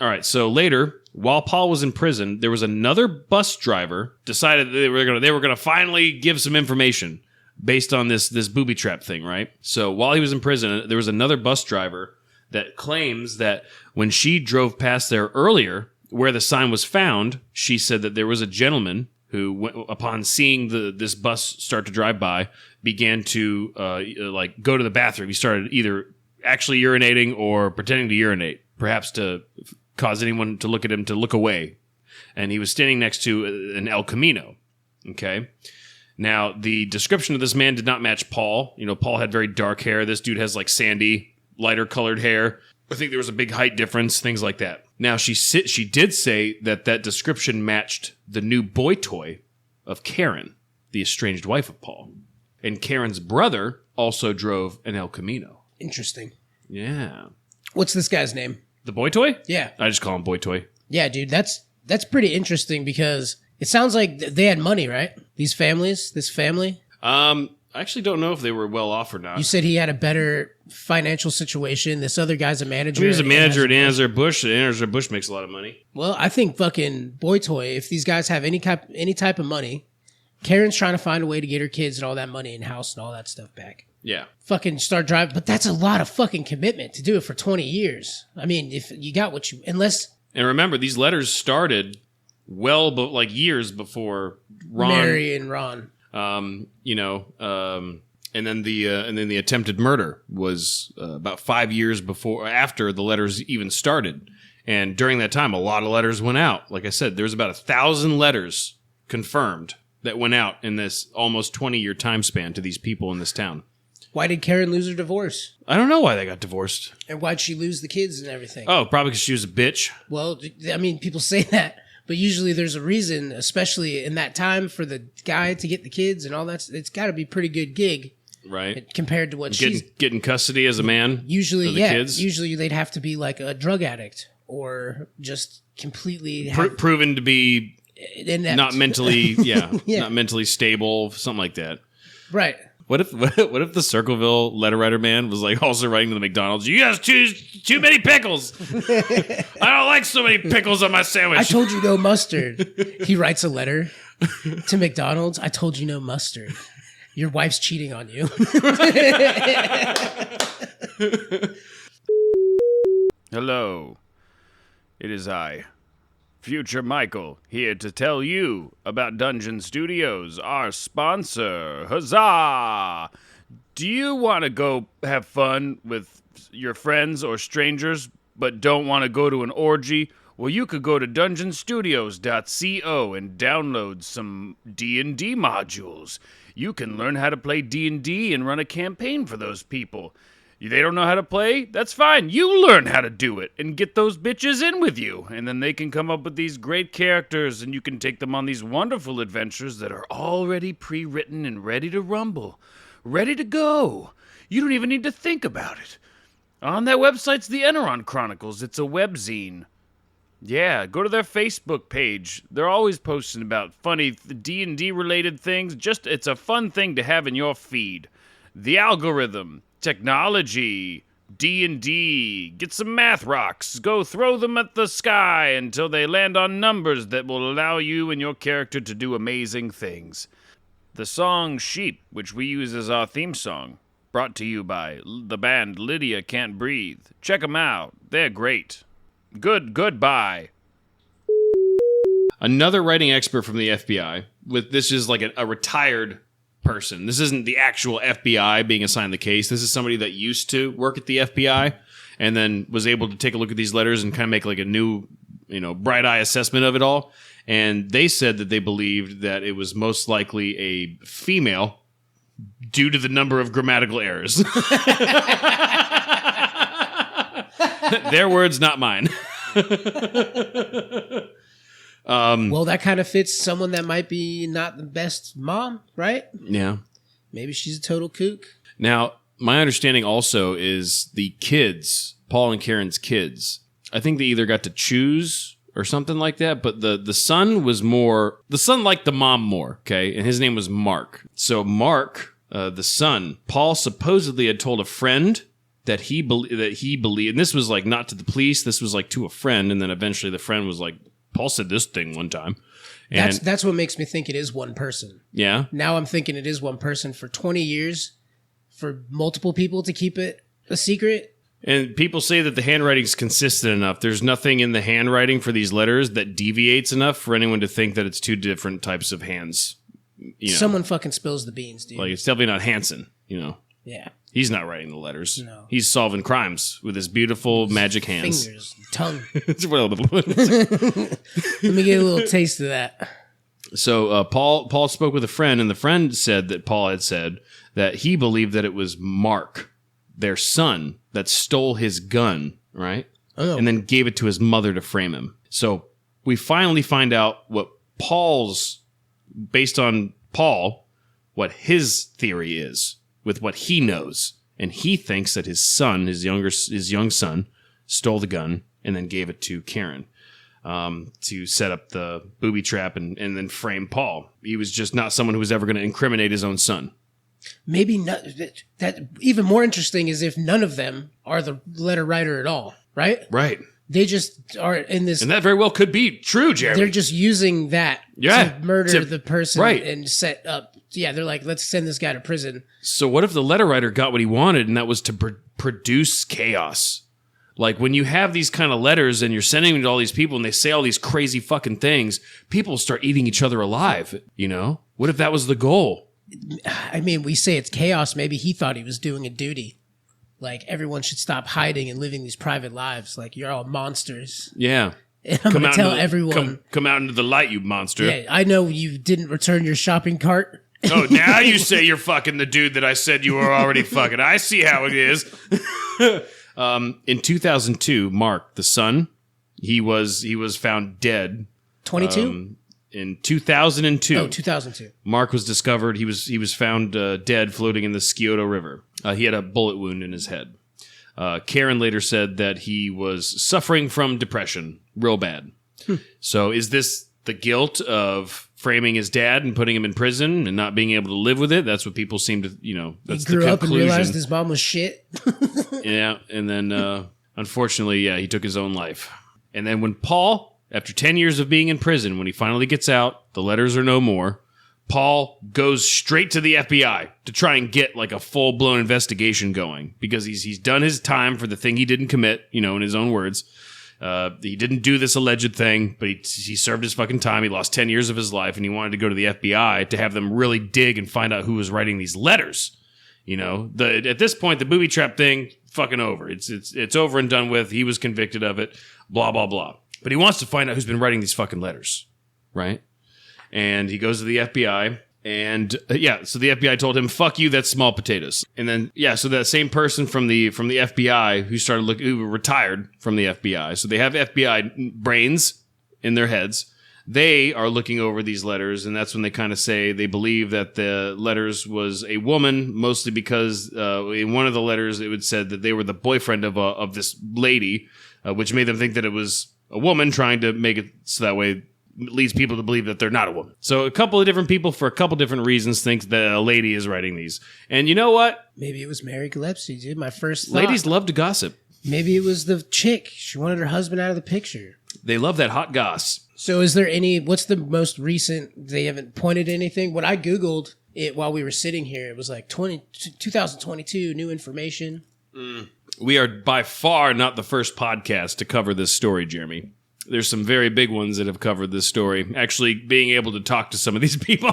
All right. So later, while Paul was in prison, there was another bus driver decided that they were gonna finally give some information based on this booby trap thing, right? So while he was in prison, there was another bus driver that claims that when she drove past there earlier, where the sign was found, she said that there was a gentleman who, upon seeing this bus start to drive by, began to like go to the bathroom. He started either actually urinating or pretending to urinate, perhaps to cause anyone to look at him to look away. And he was standing next to an El Camino. Okay. Now, the description of this man did not match Paul. You know, Paul had very dark hair. This dude has like sandy, lighter colored hair. I think there was a big height difference, things like that. Now, she did say that description matched the new boy toy of Karen, the estranged wife of Paul. And Karen's brother also drove an El Camino. Interesting. Yeah. What's this guy's name? The boy toy? Yeah. I just call him boy toy. Yeah, dude, that's pretty interesting because it sounds like they had money, right? These families, this family. I actually don't know if they were well off or not. You said he had a better financial situation. This other guy's a manager. He was a manager at Anheuser-Busch. Anheuser-Busch makes a lot of money. Well, I think fucking boy toy, if these guys have any type of money, Karen's trying to find a way to get her kids and all that money and house and all that stuff back. Yeah. Fucking start driving. But that's a lot of fucking commitment to do it for 20 years. I mean, if you got what you... Unless... And remember, these letters started like years before Ron... Mary and Ron. And then the attempted murder was about 5 years after the letters even started. And during that time, a lot of letters went out. Like I said, there was about 1,000 letters confirmed that went out in this almost 20-year time span to these people in this town. Why did Karen lose her divorce? I don't know why they got divorced. And why'd she lose the kids and everything? Oh, probably because she was a bitch. Well, I mean, people say that, but usually there's a reason, especially in that time, for the guy to get the kids and all that. It's got to be a pretty good gig, right? Compared to what she's getting custody as a man. Usually, of the yeah. Kids. Usually, they'd have to be like a drug addict or just completely proven to be inept. not mentally, Yeah. not mentally stable, something like that. Right. What if the Circleville letter writer man was like also writing to the McDonald's? You guys too many pickles. I don't like so many pickles on my sandwich. I told you no mustard. He writes a letter to McDonald's. I told you no mustard. Your wife's cheating on you. Hello. It is I, Future Michael, here to tell you about Dungeon Studios, our sponsor. Huzzah! Do you want to go have fun with your friends or strangers, but don't want to go to an orgy? Well, you could go to dungeonstudios.co and download some D&D modules. You can learn how to play D&D and run a campaign for those people. They don't know how to play? That's fine. You learn how to do it and get those bitches in with you. And then they can come up with these great characters and you can take them on these wonderful adventures that are already pre-written and ready to rumble. Ready to go. You don't even need to think about it. On their website's the Eneron Chronicles. It's a webzine. Yeah, go to their Facebook page. They're always posting about funny D&D related things. It's a fun thing to have in your feed. The algorithm, technology, D&D. Get some math rocks. Go throw them at the sky until they land on numbers that will allow you and your character to do amazing things. The song Sheep, which we use as our theme song, brought to you by the band Lydia Can't Breathe. Check them out. They're great. Goodbye. Another writing expert from the FBI. This is like a retired person. This isn't the actual FBI being assigned the case. This is somebody that used to work at the FBI and then was able to take a look at these letters and kind of make like a new, bright eye assessment of it all. And they said that they believed that it was most likely a female due to the number of grammatical errors. Their words, not mine. Well, that kind of fits someone that might be not the best mom, right? Yeah. Maybe she's a total kook. Now, my understanding also is the kids, Paul and Karen's kids, I think they either got to choose or something like that, but the son liked the mom more, okay? And his name was Mark. So Mark, the son, Paul supposedly had told a friend that he believed, and this was like not to the police, this was like to a friend, and then eventually the friend was like, Paul said this thing one time. And That's what makes me think it is one person. yeah. Now I'm thinking it is one person for 20 years for multiple people to keep it a secret. And people say that the handwriting's consistent enough. There's nothing in the handwriting for these letters that deviates enough for anyone to think that it's two different types of hands. Someone fucking spills the beans, dude. Like, it's definitely not Hanson, Yeah. He's not writing the letters. No. He's solving crimes with his beautiful magic hands. Fingers, tongue. Well, Let me get a little taste of that. so Paul spoke with a friend, and the friend said that Paul had said that he believed that it was Mark, their son, that stole his gun, right? Oh. And then gave it to his mother to frame him. So we finally find out based on Paul, what his theory is with what he knows. And he thinks that his son, his young son, stole the gun and then gave it to Karen to set up the booby trap and then frame Paul. He was just not someone who was ever going to incriminate his own son. Maybe not. That even more interesting is if none of them are the letter writer at all, right? Right. They just are in this. And that very well could be true, Jeremy. They're just using that to murder the person right. and set up. Yeah, they're like, let's send this guy to prison. So what if the letter writer got what he wanted, and that was to produce chaos? Like, when you have these kind of letters and you're sending them to all these people and they say all these crazy fucking things, people start eating each other alive, What if that was the goal? I mean, we say it's chaos. Maybe he thought he was doing a duty. Like, everyone should stop hiding and living these private lives. Like, you're all monsters. Yeah. And I'm going to tell everyone. Come out into the light, you monster. Yeah, I know you didn't return your shopping cart. Oh, now you say you're fucking the dude that I said you were already fucking. I see how it is. In 2002, Mark, the son, he was found dead. 22? In 2002. Oh, 2002. Mark was discovered. He was found dead floating in the Scioto River. He had a bullet wound in his head. Karen later said that he was suffering from depression real bad. So is this the guilt of framing his dad and putting him in prison and not being able to live with it? That's what people seem to, that's he grew the up and conclusion. realized his mom was shit. Yeah, and then unfortunately, he took his own life. And then when Paul, after 10 years of being in prison, when he finally gets out, the letters are no more, Paul goes straight to the FBI to try and get like a full-blown investigation going because he's done his time for the thing he didn't commit, in his own words. He didn't do this alleged thing, but he served his fucking time. He lost 10 years of his life, and he wanted to go to the FBI to have them really dig and find out who was writing these letters. At this point, the booby trap thing, fucking over. It's over and done with. He was convicted of it, blah, blah, blah. But he wants to find out who's been writing these fucking letters, right? And he goes to the FBI, and so the FBI told him, "Fuck you, that's small potatoes." And then so that same person from the FBI who retired from the FBI, so they have FBI brains in their heads. They are looking over these letters, and that's when they kind of say they believe that the letters was a woman, mostly because in one of the letters it would said that they were the boyfriend of this lady, which made them think that it was a woman trying to make it so that way leads people to believe that they're not a woman. So a couple of different people for a couple different reasons think that a lady is writing these. And you know what? Maybe it was Mary Gillespie, dude. My first thought. Ladies love to gossip. Maybe it was the chick. She wanted her husband out of the picture. They love that hot goss. So is there what's the most recent, they haven't pointed to anything? When I Googled it while we were sitting here, it was like 2022, new information. We are by far not the first podcast to cover this story, Jeremy. There's some very big ones that have covered this story. Actually, being able to talk to some of these people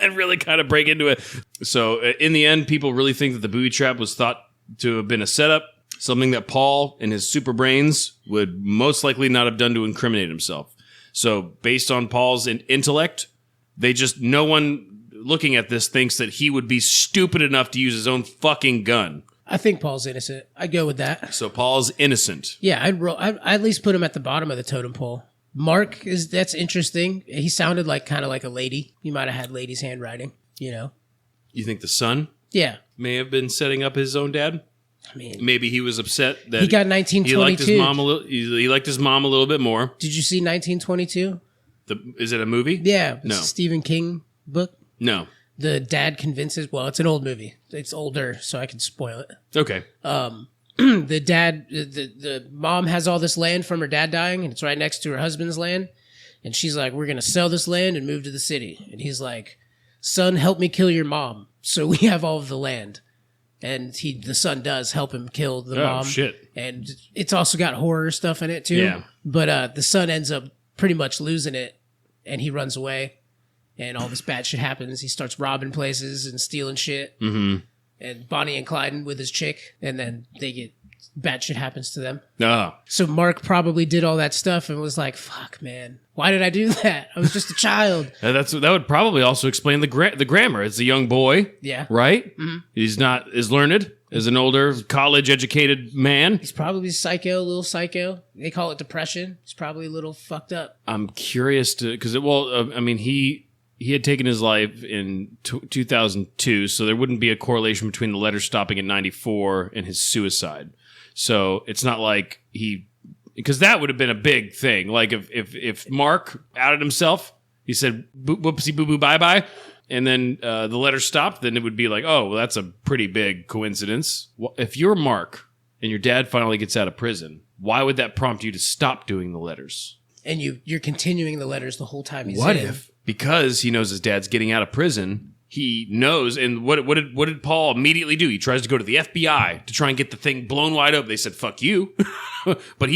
and really kind of break into it. So in the end, people really think that the booby trap was thought to have been a setup, something that Paul and his super brains would most likely not have done to incriminate himself. So based on Paul's intellect, no one looking at this thinks that he would be stupid enough to use his own fucking gun. I think Paul's innocent. I'd go with that. So Paul's innocent. Yeah, I'd at least put him at the bottom of the totem pole. Mark that's interesting. He sounded kind of like a lady. He might have had lady's handwriting, You think the son Yeah. may have been setting up his own dad? I mean, Maybe he was upset that he got 1922. He liked his mom a little. He liked his mom a little bit more. Did you see 1922? Is it a movie? Yeah, it's No. a Stephen King book. No. The dad convinces. Well, it's an old movie. It's older, so I can spoil it. Okay. The dad, the mom has all this land from her dad dying, and it's right next to her husband's land. And she's like, "We're gonna sell this land and move to the city." And he's like, "Son, help me kill your mom, so we have all of the land." And the son does help him kill the mom. Shit. And it's also got horror stuff in it too. Yeah. But the son ends up pretty much losing it, and he runs away, and all this bad shit happens. He starts robbing places and stealing shit. Mm-hmm. And Bonnie and Clyde with his chick, and then bad shit happens to them. Oh. So Mark probably did all that stuff and was like, "Fuck, man, why did I do that? I was just a child." That would probably also explain the grammar. It's a young boy, Yeah. right? Mm-hmm. He's not as learned as an older college-educated man. He's probably psycho, a little psycho. They call it depression. He's probably a little fucked up. I'm curious because he had taken his life in 2002, so there wouldn't be a correlation between the letter stopping at 94 and his suicide. So it's not like because that would have been a big thing. Like if Mark outed himself, he said whoopsie boo boo bye bye, and then the letter stopped, then it would be like, oh, well, that's a pretty big coincidence. Well, if you're Mark and your dad finally gets out of prison, why would that prompt you to stop doing the letters? And you're continuing the letters the whole time he's What in. if, because he knows his dad's getting out of prison, he knows, and what did Paul immediately do? He tries to go to the FBI to try and get the thing blown wide open. They said, "Fuck you," but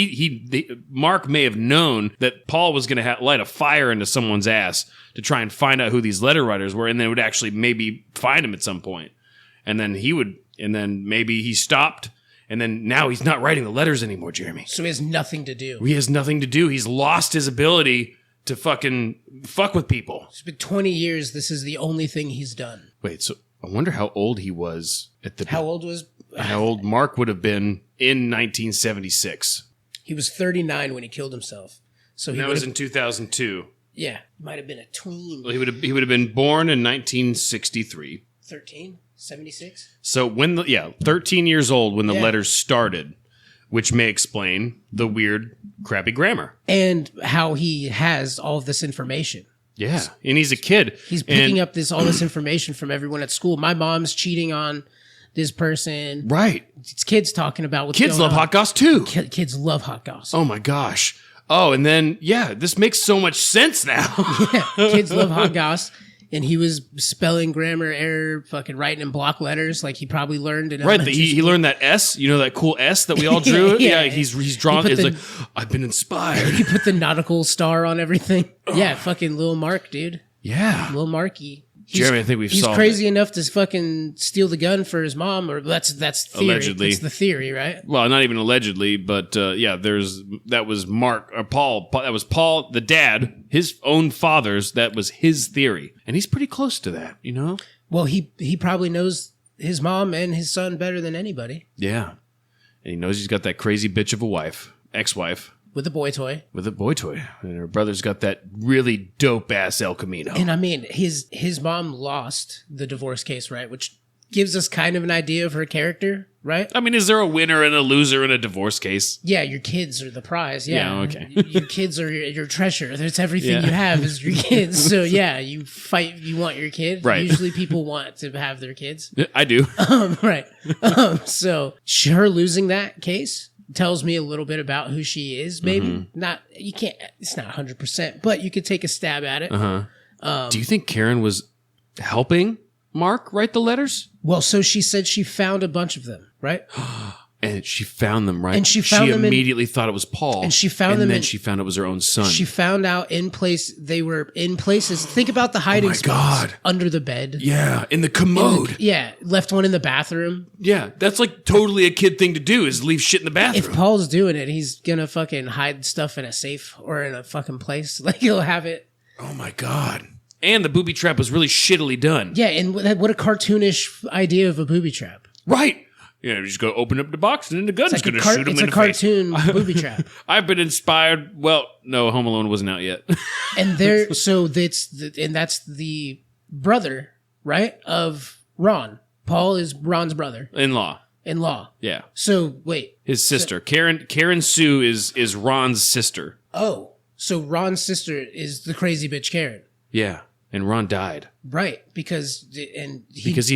Mark may have known that Paul was going to light a fire into someone's ass to try and find out who these letter writers were, and then would actually maybe find him at some point, and then maybe he stopped. And then now he's not writing the letters anymore, Jeremy. So he has nothing to do. He has nothing to do. He's lost his ability to fucking fuck with people. It's been 20 years. This is the only thing he's done. Wait, so I wonder how old he was How old Mark would have been in 1976. He was 39 when he killed himself. So That was in 2002. Yeah, might have been a tween. Well, he would have been born in 1963. 13? 76? So 13 years old when the letters started, which may explain the weird, crappy grammar. And how he has all of this information. Yeah, and he's a kid. He's picking up all this information from everyone at school. My mom's cheating on this person. Right. It's kids talking about what's Kids going love on. hot goss too. Kids love hot goss. Oh my gosh. Oh, and then, this makes so much sense now. Yeah, kids love hot goss. And he was spelling grammar error, fucking writing in block letters, like he probably learned in Right, he learned that S, that cool S that we all drew? Yeah. He's drawn, he's like, I've been inspired. He put the nautical star on everything. Yeah, fucking Lil Mark, dude. Yeah. Lil Marky. Jeremy, I think he's crazy enough to fucking steal the gun for his mom, or that's theory. Allegedly. That's the theory, right? Well, not even allegedly, but that was Mark or Paul. That was Paul, the dad, his own father's. That was his theory, and he's pretty close to that, Well, he probably knows his mom and his son better than anybody. Yeah, and he knows he's got that crazy bitch of a wife, ex-wife. With a boy toy. And her brother's got that really dope ass El Camino. And I mean, his mom lost the divorce case, right? Which gives us kind of an idea of her character, right? I mean, is there a winner and a loser in a divorce case? Yeah, your kids are the prize. Yeah, okay. Your kids are your treasure. That's everything Yeah. you have is your kids. So yeah, you fight. You want your kid. Right. Usually, people want to have their kids. I do. Right. So her losing that case tells me a little bit about who she is. Maybe not. You can't. It's not 100%, but you could take a stab at it. Do you think Karen was helping Mark write the letters? Well, so she said she found a bunch of them, right? And she found them, right? And she found them immediately thought it was Paul. And she found them then in- she found it was her own son. She found out they were in places. Think about the hiding spots. God. Under the bed. yeah, in the commode. Yeah, left one in the bathroom. Yeah, that's like totally a kid thing to do is leave shit in the bathroom. If Paul's doing it, he's gonna fucking hide stuff in a safe or in a fucking place. Like he'll have it. Oh my God. And the booby trap was really shittily done. Yeah, and what a cartoonish idea of a booby trap. Right. Yeah, you just go open up the box and then the gun's It's like going to shoot him it's in a the face. cartoon booby trap. I've been inspired. Well, no, Home Alone wasn't out yet. And that's the brother, right, of Ron. Paul is Ron's brother In-law. in law. Yeah. So wait. His sister. Karen Sue is Ron's sister. Oh, so Ron's sister is the crazy bitch Karen. Yeah. And Ron died. Right, because Because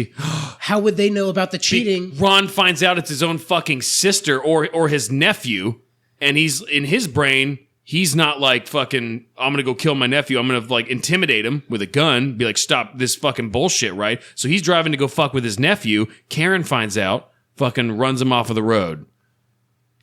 how would they know about the cheating? Ron finds out it's his own fucking sister or his nephew, and he's in his brain, he's not like fucking, I'm gonna go kill my nephew. I'm gonna like intimidate him with a gun, be like, stop this fucking bullshit, right? So he's driving to go fuck with his nephew. Karen finds out, fucking runs him off of the road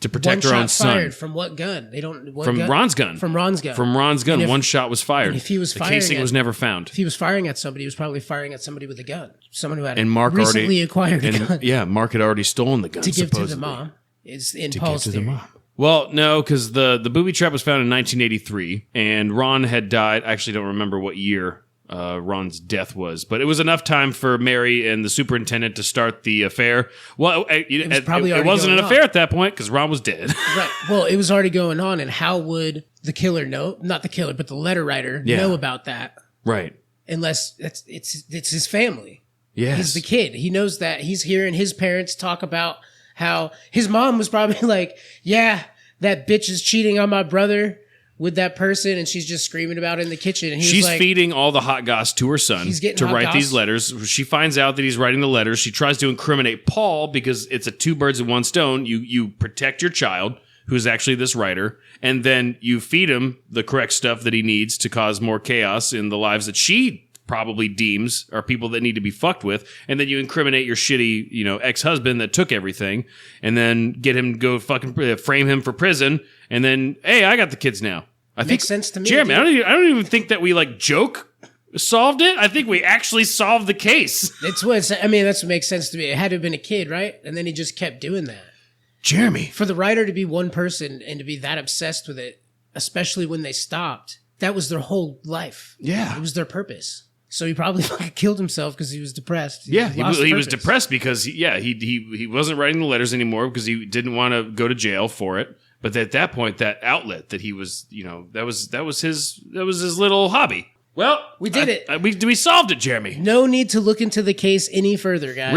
to protect her own son. Fired from what gun? They don't. What From gun? Ron's gun. From Ron's gun. From Ron's gun, And if- one shot was fired. and if he was the firing casing at- was never found. If he was firing at somebody, he was probably firing at somebody with a gun. Someone who had And Mark recently already acquired a and, gun yeah, Mark had already stolen the gun to give to the supposedly. mom. Is in To Paul's give to the theory. mom. Well, no, because the booby trap was found in 1983, and Ron had died. I actually don't remember what year Ron's death was, but it was enough time for Mary and the superintendent to start the affair. Well, it wasn't an going affair on. at that point because Ron was dead. Right. Well, it was already going on, and how would the killer know? Not the killer, but the letter writer Yeah. know about that? Right. Unless it's his family. Yes. He's the kid. He knows that. He's hearing his parents talk about how his mom was probably like, yeah, that bitch is cheating on my brother with that person, and she's just screaming about it in the kitchen. And She's like, feeding all the hot goss to her son He's getting to hot write goss? these letters. She finds out that he's writing the letters. She tries to incriminate Paul because it's a two birds with one stone. You protect your child, who's actually this writer, and then you feed him the correct stuff that he needs to cause more chaos in the lives that she probably deems are people that need to be fucked with, and then you incriminate your shitty, ex-husband that took everything, and then get him to go fucking frame him for prison, and then, hey, I got the kids now. I think Makes sense to me, Jeremy, dude. I don't even think that we like joke solved it. I think we actually solved the case. that's what makes sense to me. It had to have been a kid, right? And then he just kept doing that. Jeremy. For the writer to be one person and to be that obsessed with it, especially when they stopped, that was their whole life. Yeah. It was their purpose. So he probably fucking killed himself because he was depressed. Yeah, he lost was purpose. depressed because he wasn't writing the letters anymore because he didn't want to go to jail for it. But at that point, that outlet that he was, that was his little hobby. Well, We did it. We solved it, Jeremy. No need to look into the case any further, guys.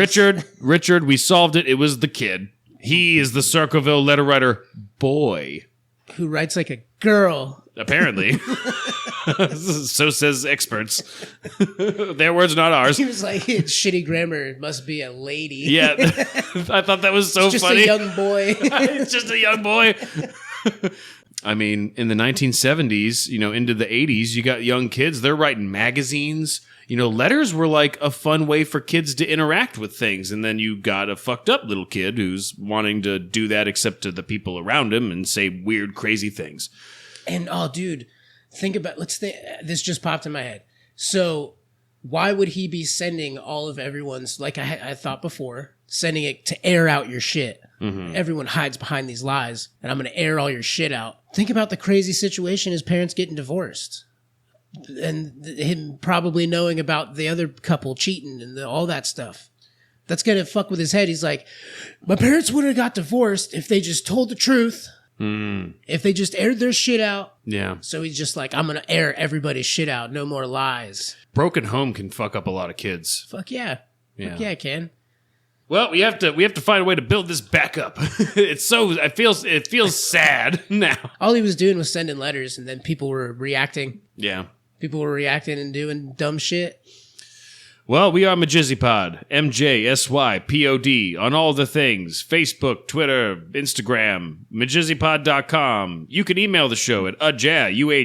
Richard, we solved it. It was the kid. He is the Circleville letter writer boy. Who writes like a girl. Apparently. So says experts. Their words, not ours. He was like, shitty grammar it must be a lady. Yeah. I thought that was so Just funny. a young boy. It's just a young boy. I mean, in the 1970s, into the 80s, you got young kids. They're writing magazines. Letters were like a fun way for kids to interact with things. And then you got a fucked up little kid who's wanting to do that except to the people around him and say weird, crazy things. And oh, dude, this just popped in my head. So why would he be sending all of everyone's, like I thought before, sending it to air out your shit? Mm-hmm. Everyone hides behind these lies, and I'm going to air all your shit out. Think about the crazy situation his parents getting divorced. And him probably knowing about the other couple cheating and all that stuff. That's going to fuck with his head. He's like, my parents would have got divorced if they just told the truth. If they just aired their shit out. Yeah. So he's just like, I'm going to air everybody's shit out. No more lies. Broken home can fuck up a lot of kids. Fuck yeah. Yeah. Fuck yeah, it can. Well, we have to find a way to build this back up. It feels sad now. All he was doing was sending letters, and then people were reacting. Yeah. People were reacting and doing dumb shit. Well, we are MajizzyPod, MJSYPOD, on all the things. Facebook, Twitter, Instagram, MajizzyPod.com. You can email the show at UHJYEAH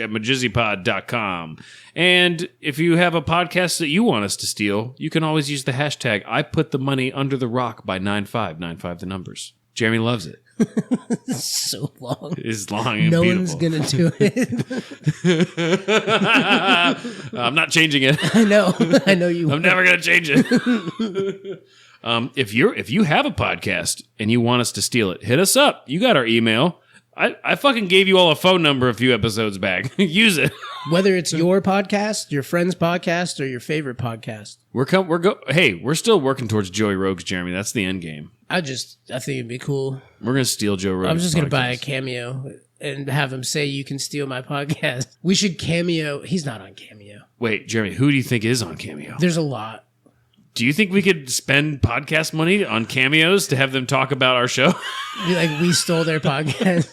at MajizzyPod.com. And if you have a podcast that you want us to steal, you can always use the hashtag I put the money under the rock by 9595 the numbers. Jeremy loves it. So long. It's long and No beautiful. one's gonna do it. I'm not changing it. I know you. I'm never gonna change it. If you have a podcast and you want us to steal it, hit us up. You got our email. I fucking gave you all a phone number a few episodes back. Think it. Whether it's your podcast, your friend's podcast, or your favorite podcast. We're still working towards Joey Rogues, Jeremy. That's the end game. I think it'd be cool. We're gonna steal Joe Rogan's I'm just gonna buy a podcast. Cameo and have him say you can steal my podcast. We should Cameo. He's not on Cameo. Wait, Jeremy, who do you think is on Cameo? There's a lot. Do you think we could spend podcast money on cameos to have them talk about our show? Be like, we stole their podcast.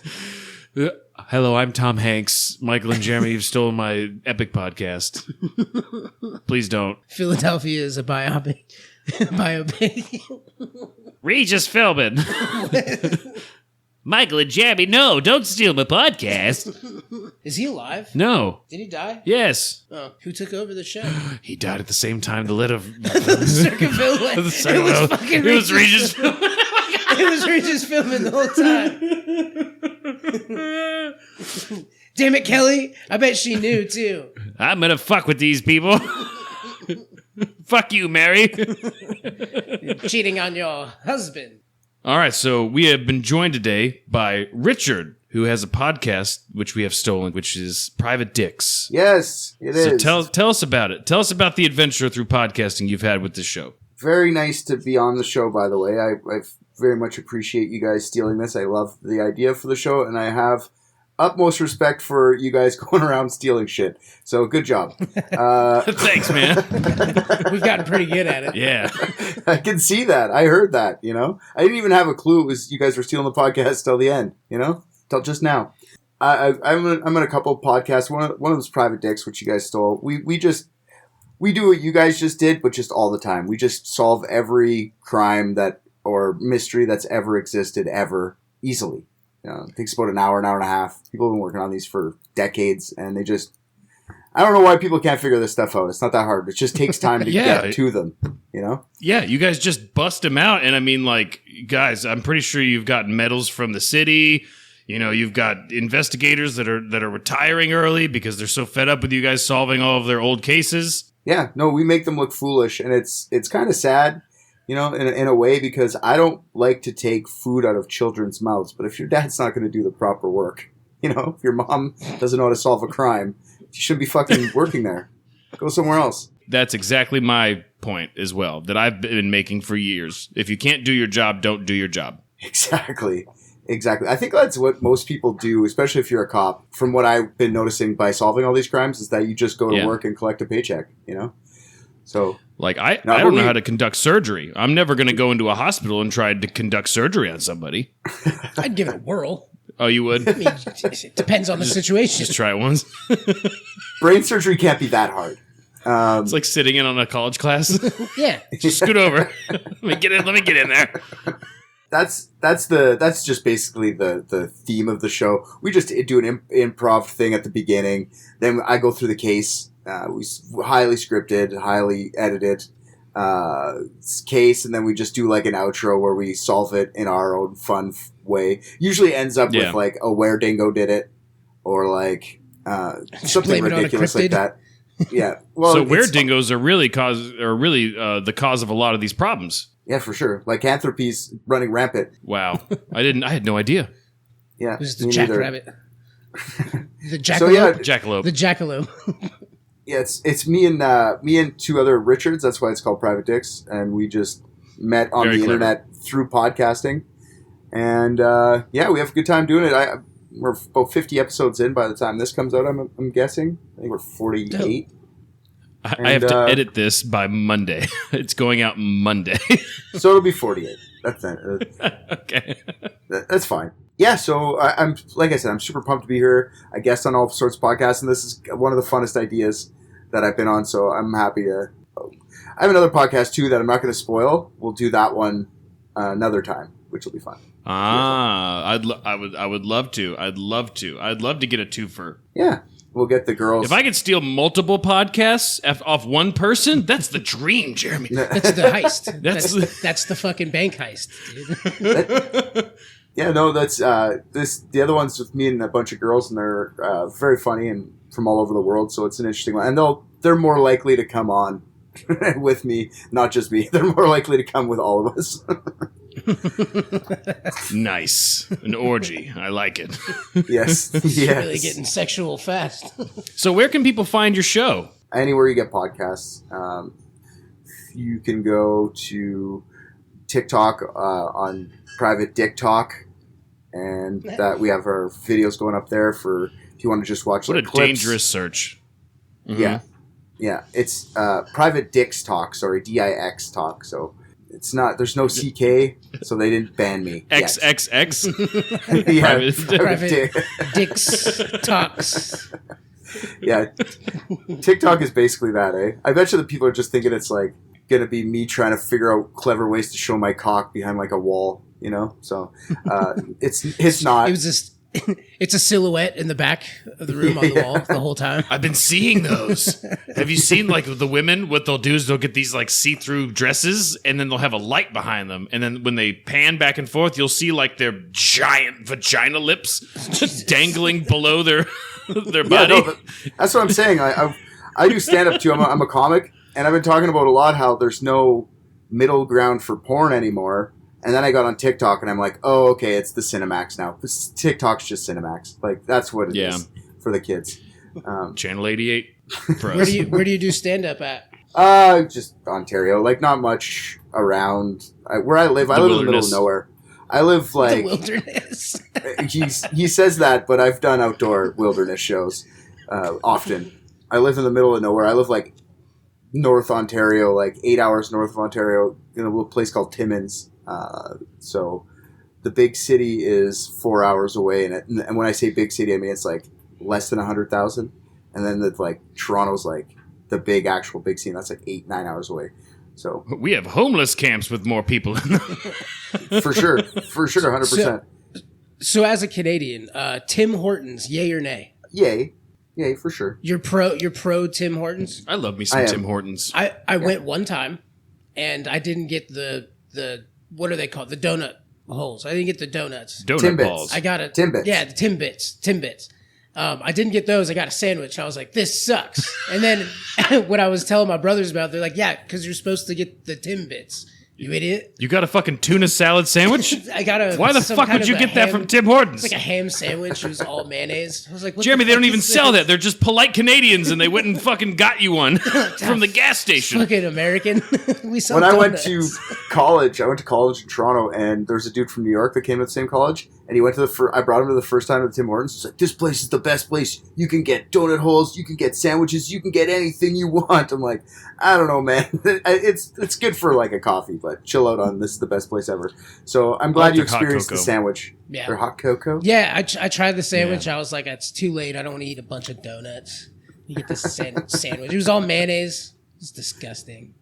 Hello, I'm Tom Hanks. Michael and Jeremy have stolen my epic podcast. Please don't. Philadelphia is a biopic. Biopic. Regis Philbin. Michael and Jeremy, no, don't steal my podcast. Is he alive? No. Did he die? Yes. Oh, who took over the show? He died at the same time the lid of... Circumville. It was fucking It was Regis Philbin. It was Regis filming the whole time. Damn it, Kelly. I bet she knew, too. I'm gonna fuck with these people. Fuck you, Mary. Cheating on your husband. All right, so we have been joined today by Richard, who has a podcast which we have stolen, which is Private Dicks. Yes, it So is. tell us about it. Tell us about the adventure through podcasting you've had with this show. Very nice to be on the show, by the way. I very much appreciate you guys stealing this. I love the idea for the show, and I have utmost respect for you guys going around stealing shit. So good job. Thanks, man. We've gotten pretty good at it. Yeah. I can see that. I heard that, you know. I didn't even have a clue it was you guys were stealing the podcast till the end, you know, till just now. I'm in a couple of podcasts. One of them's Private Dicks, which you guys stole. We do what you guys just did, but just all the time. We just solve every crime or mystery that's ever existed ever easily. It takes about an hour and a half. People have been working on these for decades, and I don't know why people can't figure this stuff out. It's not that hard. It just takes time to get to them, you know? Yeah, you guys just bust them out. And I mean, like, guys, I'm pretty sure you've got medals from the city. You know, you've got investigators that are retiring early because they're so fed up with you guys solving all of their old cases. Yeah, no, we make them look foolish, and it's kind of sad, you know, in a way, because I don't like to take food out of children's mouths. But if your dad's not going to do the proper work, you know, if your mom doesn't know how to solve a crime, you shouldn't be fucking working there. Go somewhere else. That's exactly my point as well, that I've been making for years. If you can't do your job, don't do your job. Exactly. I think that's what most people do, especially if you're a cop. From what I've been noticing by solving all these crimes, is that you just go to work and collect a paycheck, you know? So, like, I don't know how to conduct surgery. I'm never going to go into a hospital and try to conduct surgery on somebody. I'd give it a whirl. Oh, you would? I mean, it depends on the situation. Just try it once. brain surgery can't be that hard. It's like sitting in on a college class. Yeah. Just scoot over. Let me get in there. That's just basically the theme of the show. We just do an improv thing at the beginning. Then I go through the case. We highly scripted, highly edited case, and then we just do like an outro where we solve it in our own fun way. Usually ends up with like a where dingo did it, or like something ridiculous like that. Yeah. Well, so where dingoes are really the cause of a lot of these problems. Yeah, for sure. Lycanthropy's running rampant. Wow. I had no idea. Yeah. This is the jackrabbit. The jackalope. So, yeah, Jackalope. The jackalope. Yeah, it's me and two other Richards. That's why it's called Private Dicks, and we just met on the internet through podcasting, and we have a good time doing it. We're about 50 episodes in by the time this comes out. I'm guessing. I think we're 48. I have to edit this by Monday. It's going out Monday. So it'll be 48. That's it. Okay. That's fine. Yeah, so I'm like I said, I'm super pumped to be here. I guest on all sorts of podcasts, and this is one of the funnest ideas that I've been on. So I'm happy to. I have another podcast too that I'm not going to spoil. We'll do that one another time, which will be fun. I would love to. I'd love to get a twofer. Yeah, we'll get the girls. If I could steal multiple podcasts off one person, that's the dream, Jeremy. That's the heist. That's the fucking bank heist, dude. Yeah, no, that's the other one's with me and a bunch of girls, and they're very funny and from all over the world. So it's an interesting one, and they're more likely to come on with me, not just me. They're more likely to come with all of us. Nice, an orgy. I like it. Yes, yes. Really getting sexual fast. So where can people find your show? Anywhere you get podcasts. You can go to TikTok on Private Dick Talk, and that we have our videos going up there for if you want to just watch. What a clips. dangerous search. Mm-hmm. Yeah. It's Private Dicks Talk. Sorry, DIX Talk. So it's not. There's no CK, so they didn't ban me. XXX. Yeah, Private Dicks Talks. Yeah, TikTok is basically that, eh? I bet you that people are just thinking it's like gonna be me trying to figure out clever ways to show my cock behind like a wall, you know? So it's not. It was just. It's a silhouette in the back of the room on the wall the whole time. I've been seeing those. Have you seen like the women? What they'll do is they'll get these like see-through dresses, and then they'll have a light behind them, and then when they pan back and forth, you'll see like their giant vagina lips just dangling below their body. Yeah, no, that's what I'm saying. I do stand up too. I'm a comic, and I've been talking about a lot how there's no middle ground for porn anymore. And then I got on TikTok, and I'm like, oh, okay, it's the Cinemax now. TikTok's just Cinemax. Like, that's what it is for the kids. Channel 88 for us. Where do you do stand-up at? Just Ontario. Like, not much around. Where I live in the middle of nowhere. I live, like... The wilderness. He says that, but I've done outdoor wilderness shows often. I live in the middle of nowhere. I live, like, North Ontario, like 8 hours north of Ontario, in a little place called Timmins. So the big city is 4 hours away, and when I say big city, I mean it's like less than 100,000, and then like Toronto's like the actual big city, that's like 8-9 hours away. So we have homeless camps with more people in them. for sure, 100%. So as a Canadian, Tim Hortons, yay or nay? Yay, for sure. You're pro Tim Hortons? I love me some Tim Hortons. I went one time, and I didn't get the what are they called? The donut holes. I didn't get the donuts. Donut balls. I got a Timbits. Yeah, the Timbits. I didn't get those. I got a sandwich. I was like, this sucks. And then when I was telling my brothers about it, they're like, yeah, because you're supposed to get the Timbits. You idiot. You got a fucking tuna salad sandwich? I got a. Why the fuck would you get that from Tim Hortons? It's like a ham sandwich. It was all mayonnaise. I was like, what Jeremy, the they don't fuck even is sell this? that. They're just polite Canadians, and they went and fucking got you one from the gas station. Fucking American. We sell When I went donuts. to college in Toronto, and there's a dude from New York that came to the same college, and he went to I brought him to the first time at Tim Hortons. He's like, this place is the best place. You can get donut holes, you can get sandwiches, you can get anything you want. I'm like, I don't know, man. It's good for like a coffee, but chill out on this is the best place ever. So I'm glad you experienced the sandwich. Yeah. Or hot cocoa? Yeah, I tried the sandwich. Yeah. I was like, it's too late. I don't want to eat a bunch of donuts. You get this sandwich. It was all mayonnaise. It's disgusting.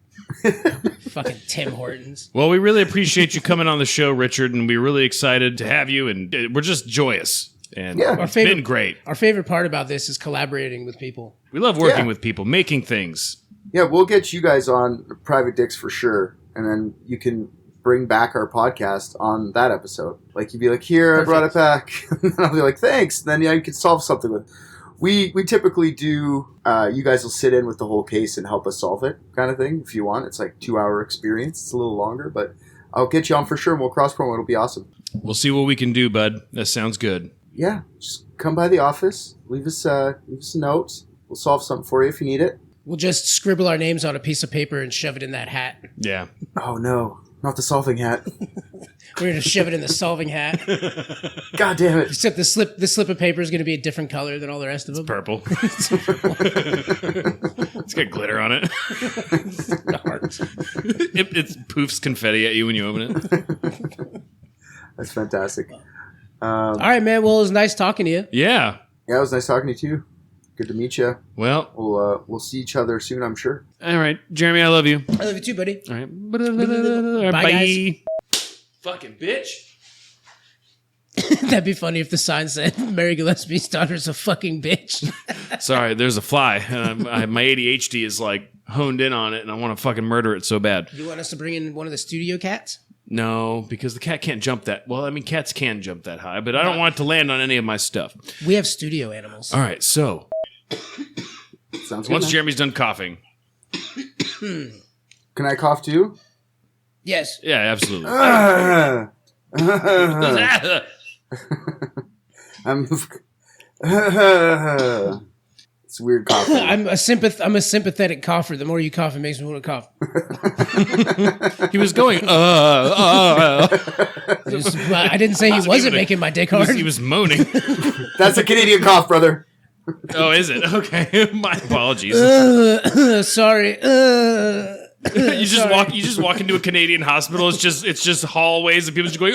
Fucking Tim Hortons. Well, we really appreciate you coming on the show, Richard, and we're really excited to have you, and we're just joyous. And it's been great. Our favorite part about this is collaborating with people. We love working with people, making things. Yeah, we'll get you guys on Private Dicks for sure, and then you can bring back our podcast on that episode. Like, you'd be like, here, Perfect. I brought it back. And I'll be like, thanks. And then you can solve something with it. We typically do, you guys will sit in with the whole case and help us solve it kind of thing if you want. It's like 2-hour experience. It's a little longer, but I'll get you on for sure, and we'll cross-promo. It'll be awesome. We'll see what we can do, bud. That sounds good. Yeah, just come by the office. Leave us a note. We'll solve something for you if you need it. We'll just scribble our names on a piece of paper and shove it in that hat. Yeah. Oh, no. Not the solving hat. We're gonna shove it in the solving hat. God damn it. Except the slip of paper is gonna be a different color than all the rest of them. Purple. It's got glitter on it. It poofs confetti at you when you open it. That's fantastic. All right, man. Well, it was nice talking to you. Yeah. Yeah, it was nice talking to you too. Good to meet you. Well, We'll see each other soon, I'm sure. all right, Jeremy, I love you. I love you too, buddy. All right. All right, Bye, bye. guys. Fucking bitch. That'd be funny if the sign said Mary Gillespie's daughter's a fucking bitch. Sorry, there's a fly. My ADHD is like honed in on it, and I want to fucking murder it so bad. You want us to bring in one of the studio cats? No, because the cat can't jump that. Well, I mean, cats can jump that high, but I don't want it to land on any of my stuff. We have studio animals. All right, so Sounds good. once man. Jeremy's done coughing, Can I cough too? Yes. yeah, absolutely. I'm. It's weird coughing. I'm a sympathetic cougher. The more you cough, it makes me want to cough. He was going. I didn't say he wasn't making my dick hard. He was moaning. That's a Canadian cough, brother. Oh, is it? Okay, my apologies. Sorry. You just walk into a Canadian hospital. It's just hallways and people just going.